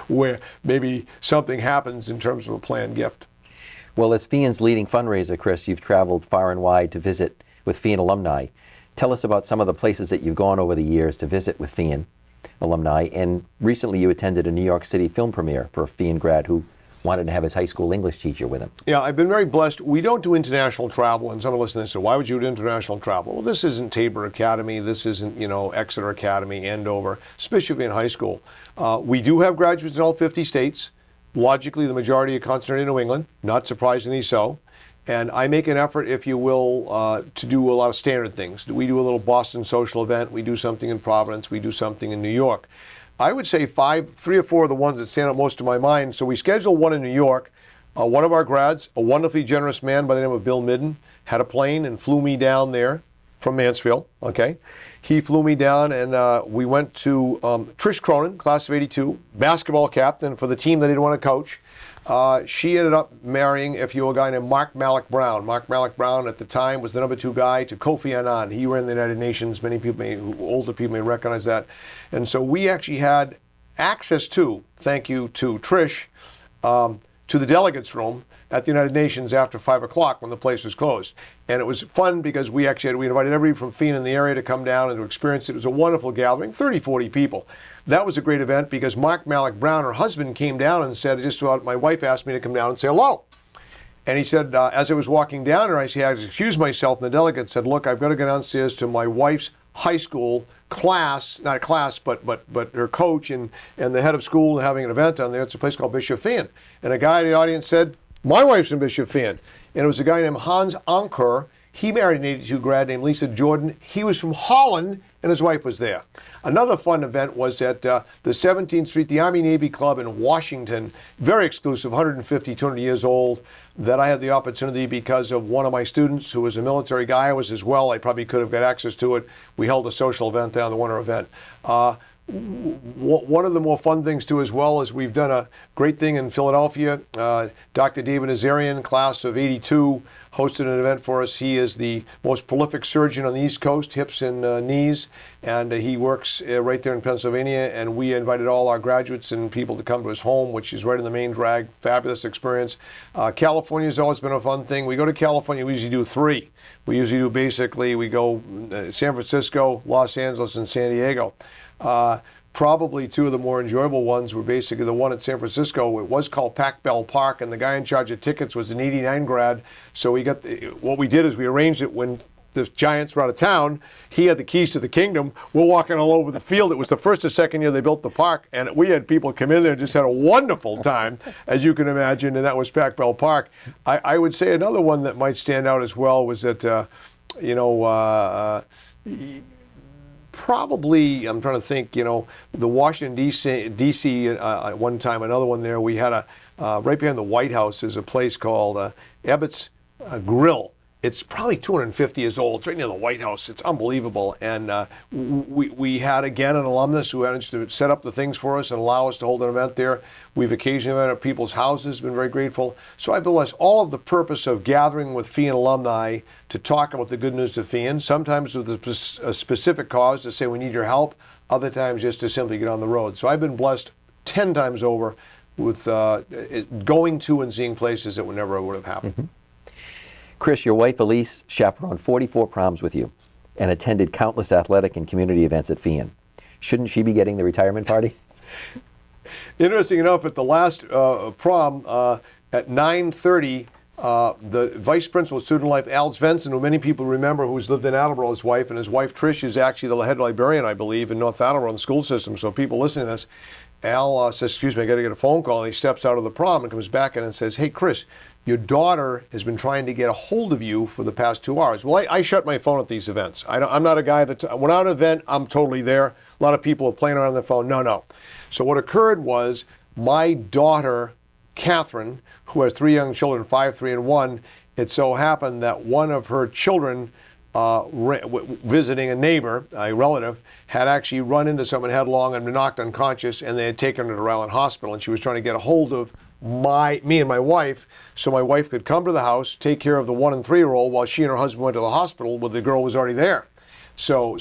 where maybe something happens in terms of a planned gift. Well, as Fien's leading fundraiser, Chris, you've traveled far and wide to visit with Fien alumni. Tell us about some of the places that you've gone over the years to visit with Fien alumni, and recently you attended a New York City film premiere for a Fien grad who wanted to have his high school English teacher with him. Yeah, I've been very blessed. We don't do international travel, and some of listeners say, why would you do international travel? Well, this isn't Tabor Academy. This isn't, Exeter Academy, Andover. It's Bishop Fien High School. We do have graduates in all 50 states. Logically, the majority are concentrated in New England, not surprisingly so. And I make an effort, if you will, to do a lot of standard things. We do a little Boston social event. We do something in Providence. We do something in New York. I would say 3 or 4 of the ones that stand out most to my mind. So we scheduled one in New York. One of our grads, a wonderfully generous man by the name of Bill Midden, had a plane and flew me down there from Mansfield, okay? He flew me down, and we went to Trish Cronin, class of '82, basketball captain for the team that I didn't want to coach. She ended up marrying, a guy named Mark Malloch Brown. Mark Malloch Brown at the time was the number 2 guy to Kofi Annan. He ran the United Nations. Many people, older people may recognize that. And so we actually had access to, thank you to Trish, to the delegates room at the United Nations after 5 o'clock when the place was closed. And it was fun because we invited everybody from Fien in the area to come down and to experience it. It was a wonderful gathering, 30, 40 people. That was a great event because Mark Malloch Brown, her husband, came down and said, my wife asked me to come down and say hello. And he said, as I was walking down there, I had to excuse myself, and the delegate said, look, I've got to go downstairs to my wife's high school class, not a class, but her coach and the head of school having an event down there. It's a place called Bishop Fien. And a guy in the audience said, my wife's in Bishop Fien. And it was a guy named Hans Anker. He married an '82 grad named Lisa Jordan. He was from Holland, and his wife was there. Another fun event was at the 17th Street, the Army-Navy Club in Washington, very exclusive, 150, 200 years old, that I had the opportunity because of one of my students who was a military guy. I was as well. I probably could have got access to it. We held a social event down, the winter event. One of the more fun things too as well is we've done a great thing in Philadelphia. Dr. David Nazarian, class of '82, hosted an event for us. He is the most prolific surgeon on the East Coast, hips and knees, and he works right there in Pennsylvania. And we invited all our graduates and people to come to his home, which is right in the main drag. Fabulous experience. California has always been a fun thing. We go to California, we usually do 3. We usually do we go San Francisco, Los Angeles, and San Diego. Probably 2 of the more enjoyable ones were basically the one at San Francisco. It was called Pac Bell Park, and the guy in charge of tickets was an '89 grad. So what we did is we arranged it when the Giants were out of town. He had the keys to the kingdom. We're walking all over the field. It was the first or second year they built the park, and we had people come in there and just had a wonderful time, as you can imagine, and that was Pac Bell Park. I would say another one that might stand out as well was that, probably, I'm trying to think, the Washington, D.C. At one time, another one there, we had right behind the White House is a place called Ebbets Grill. It's probably 250 years old. It's right near the White House. It's unbelievable. And we had, again, an alumnus who managed to set up the things for us and allow us to hold an event there. We've occasionally been at people's houses, been very grateful. So I realized all of the purpose of gathering with FIAN alumni to talk about the good news of FIAN, sometimes with a specific cause to say we need your help, other times just to simply get on the road. So I've been blessed 10 times over with going to and seeing places that never would have happened. Mm-hmm. Chris, your wife Elise chaperoned 44 proms with you and attended countless athletic and community events at FIAN. Shouldn't she be getting the retirement party? Interesting enough, at the last prom at 9:30, the vice principal of student life, Al Svensson, who many people remember, who's lived in Attleboro, his wife, and his wife Trish is actually the head librarian, I believe, in North Attleboro in the school system. So people listening to this, Al says, excuse me, I got to get a phone call, and he steps out of the prom and comes back in and says, hey, Chris, your daughter has been trying to get a hold of you for the past 2 hours. Well, I shut my phone at these events. I'm not a guy that, when I'm at an event, I'm totally there. A lot of people are playing around on their phone. No. So what occurred was my daughter, Catherine, who has 3 young children, 5, 3, and 1, it so happened that one of her children, visiting a neighbor, a relative, had actually run into someone headlong and been knocked unconscious, and they had taken her to Rhode Island Hospital, and she was trying to get a hold of me and my wife, so my wife could come to the house, take care of the 1 and 3-year-old while she and her husband went to the hospital where the girl was already there. So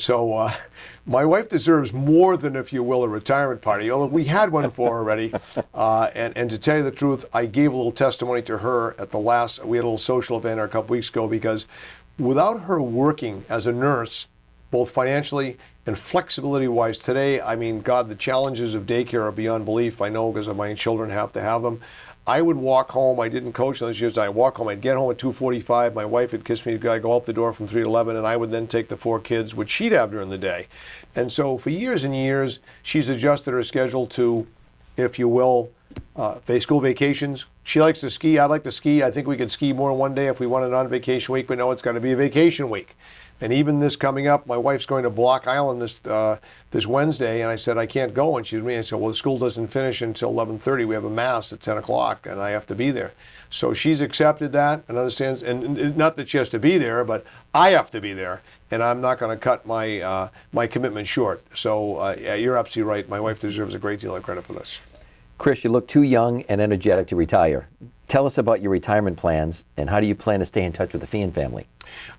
my wife deserves more than, if you will, a retirement party, although we had one for her already. And to tell you the truth, I gave a little testimony to her at the last, we had a little social event a couple weeks ago, because without her working as a nurse, both financially and flexibility-wise today, I mean, God, the challenges of daycare are beyond belief. I know because my children have to have them. I would walk home. I didn't coach those years. I'd walk home. I'd get home at 2:45. My wife would kiss me. I'd go out the door from 3 to 11, and I would then take the 4 kids, which she'd have during the day. And so for years and years, she's adjusted her schedule to, if you will, school vacations. She likes to ski. I like to ski. I think we could ski more in one day if we wanted on vacation week, but no, it's got to be a vacation week. And even this coming up, my wife's going to Block Island this Wednesday, and I said, I can't go. And she was me. I said, well, the school doesn't finish until 11:30. We have a mass at 10 o'clock, and I have to be there. So she's accepted that and understands, and not that she has to be there, but I have to be there, and I'm not going to cut my my commitment short. So yeah, you're absolutely right. My wife deserves a great deal of credit for this. Chris, you look too young and energetic to retire. Tell us about your retirement plans, and how do you plan to stay in touch with the FIAN family?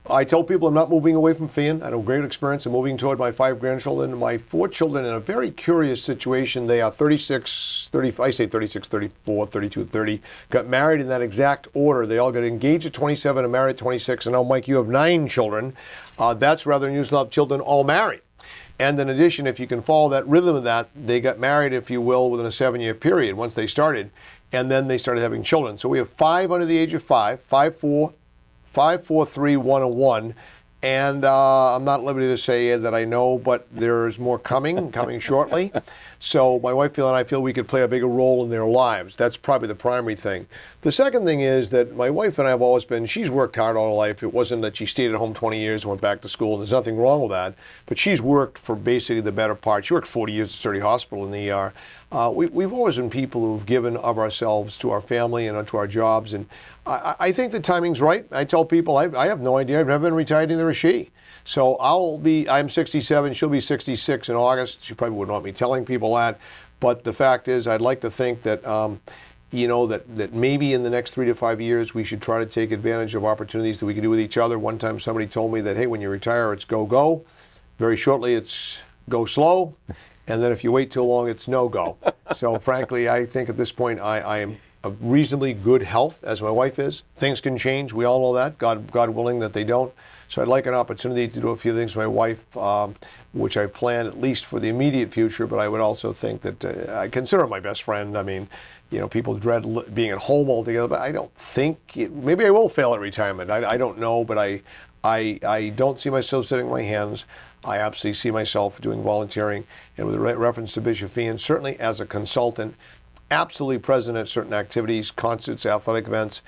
I tell people I'm not moving away from FIAN. I had a great experience in moving toward my 5 grandchildren. My 4 children in a very curious situation. They are 36, 30, I say 36, 34, 32, 30. Got married in that exact order. They all got engaged at 27 and married at 26. And now, Mike, you have 9 children. That's rather unusual to have children all married. And in addition, if you can follow that rhythm of that, they got married, if you will, within a 7-year period once they started. And then they started having children. So we have 5 under the age of 5, 5, 4, 3, 1, and 1. And I'm not limited to say that I know, but there's more coming shortly. So my wife and I feel we could play a bigger role in their lives. That's probably the primary thing. The second thing is that my wife and I have always been, she's worked hard all her life. It wasn't that she stayed at home 20 years and went back to school. There's nothing wrong with that. But she's worked for basically the better part. She worked 40 years at Sturdy Hospital in the ER. We've always been people who've given of ourselves to our family and to our jobs. And I think the timing's right. I tell people I have no idea. I've never been retired, neither has she. So I'm 67, she'll be 66 in August. She probably wouldn't want me telling people that. But the fact is, I'd like to think that, that maybe in the next 3 to 5 years, we should try to take advantage of opportunities that we can do with each other. One time somebody told me that, hey, when you retire, it's go, go. Very shortly, it's go slow. And then if you wait too long, it's no go. So frankly, I think at this point, I am of reasonably good health, as my wife is. Things can change. We all know that. God willing that they don't. So I'd like an opportunity to do a few things with my wife, which I plan at least for the immediate future. But I would also think that I consider her my best friend. I mean, people dread being at home altogether, but I don't think maybe I will fail at retirement. I don't know, but I don't see myself sitting on my hands. I absolutely see myself doing volunteering, and with reference to Bishop Feehan, certainly as a consultant, absolutely present at certain activities, concerts, athletic events.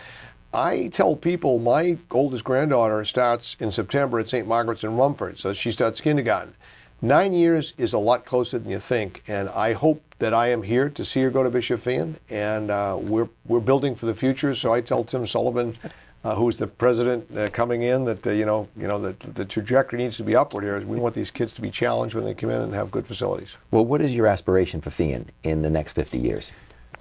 I tell people my oldest granddaughter starts in September at St. Margaret's in Rumford, so she starts kindergarten. 9 years is a lot closer than you think, and I hope that I am here to see her go to Bishop Feehan, and we're building for the future. So I tell Tim Sullivan, who's the president coming in, that that the trajectory needs to be upward here. We want these kids to be challenged when they come in and have good facilities. Well, what is your aspiration for Feehan in the next 50 years?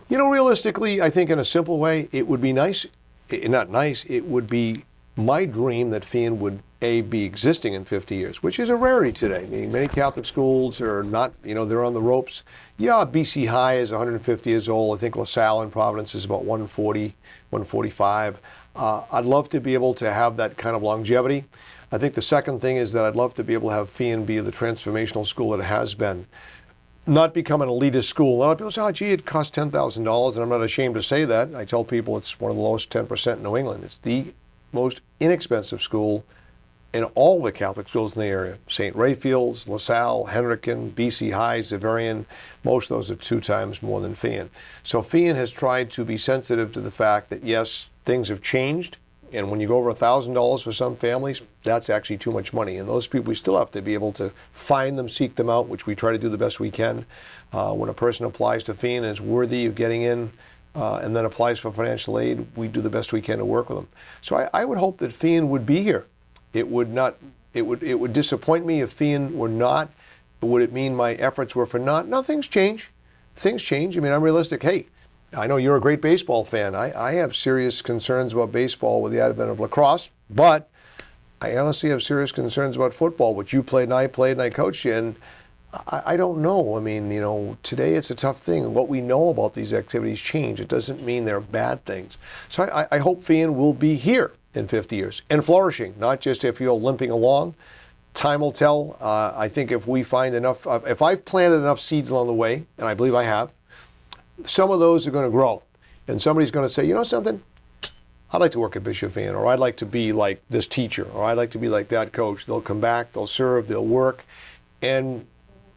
Realistically, I think in a simple way, it would be nice, not nice, it would be my dream that Feehan would be existing in 50 years, which is a rarity today. Meaning many Catholic schools are not, they're on the ropes. Yeah, BC High is 150 years old. I think LaSalle in Providence is about 140, 145. I'd love to be able to have that kind of longevity. I think the second thing is that I'd love to be able to have Feehan be the transformational school that it has been. Not become an elitist school. A lot of people say, oh, gee, it costs $10,000, and I'm not ashamed to say that. I tell people it's one of the lowest 10% in New England. It's the most inexpensive school in all the Catholic schools in the area. St. Raphael's, LaSalle, Henrican, BC High, Xaverian, most of those are 2 times more than Feehan. So Feehan has tried to be sensitive to the fact that, yes, things have changed, and when you go over $1,000 for some families, that's actually too much money. And those people, we still have to be able to find them, seek them out, which we try to do the best we can. When a person applies to Feehan and is worthy of getting in, and then applies for financial aid, we do the best we can to work with them. So I would hope that Feehan would be here. It would disappoint me if Feehan were not. Would it mean my efforts were for naught? No, things change. Things change. I mean, I'm realistic. Hey, I know you're a great baseball fan. I have serious concerns about baseball with the advent of lacrosse, but I honestly have serious concerns about football, which you played and I coached you. And I don't know. I mean, today it's a tough thing. What we know about these activities change. It doesn't mean they're bad things. So I hope Feehan will be here in 50 years and flourishing, not just if you're limping along. Time will tell. I think if we find enough, if I've planted enough seeds along the way, and I believe I have, some of those are going to grow. And somebody's going to say, you know something? I'd like to work at Bishop Feehan, or I'd like to be like this teacher, or I'd like to be like that coach. They'll come back, they'll serve, they'll work. And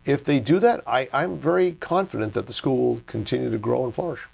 if they do that, I'm very confident that the school will continue to grow and flourish.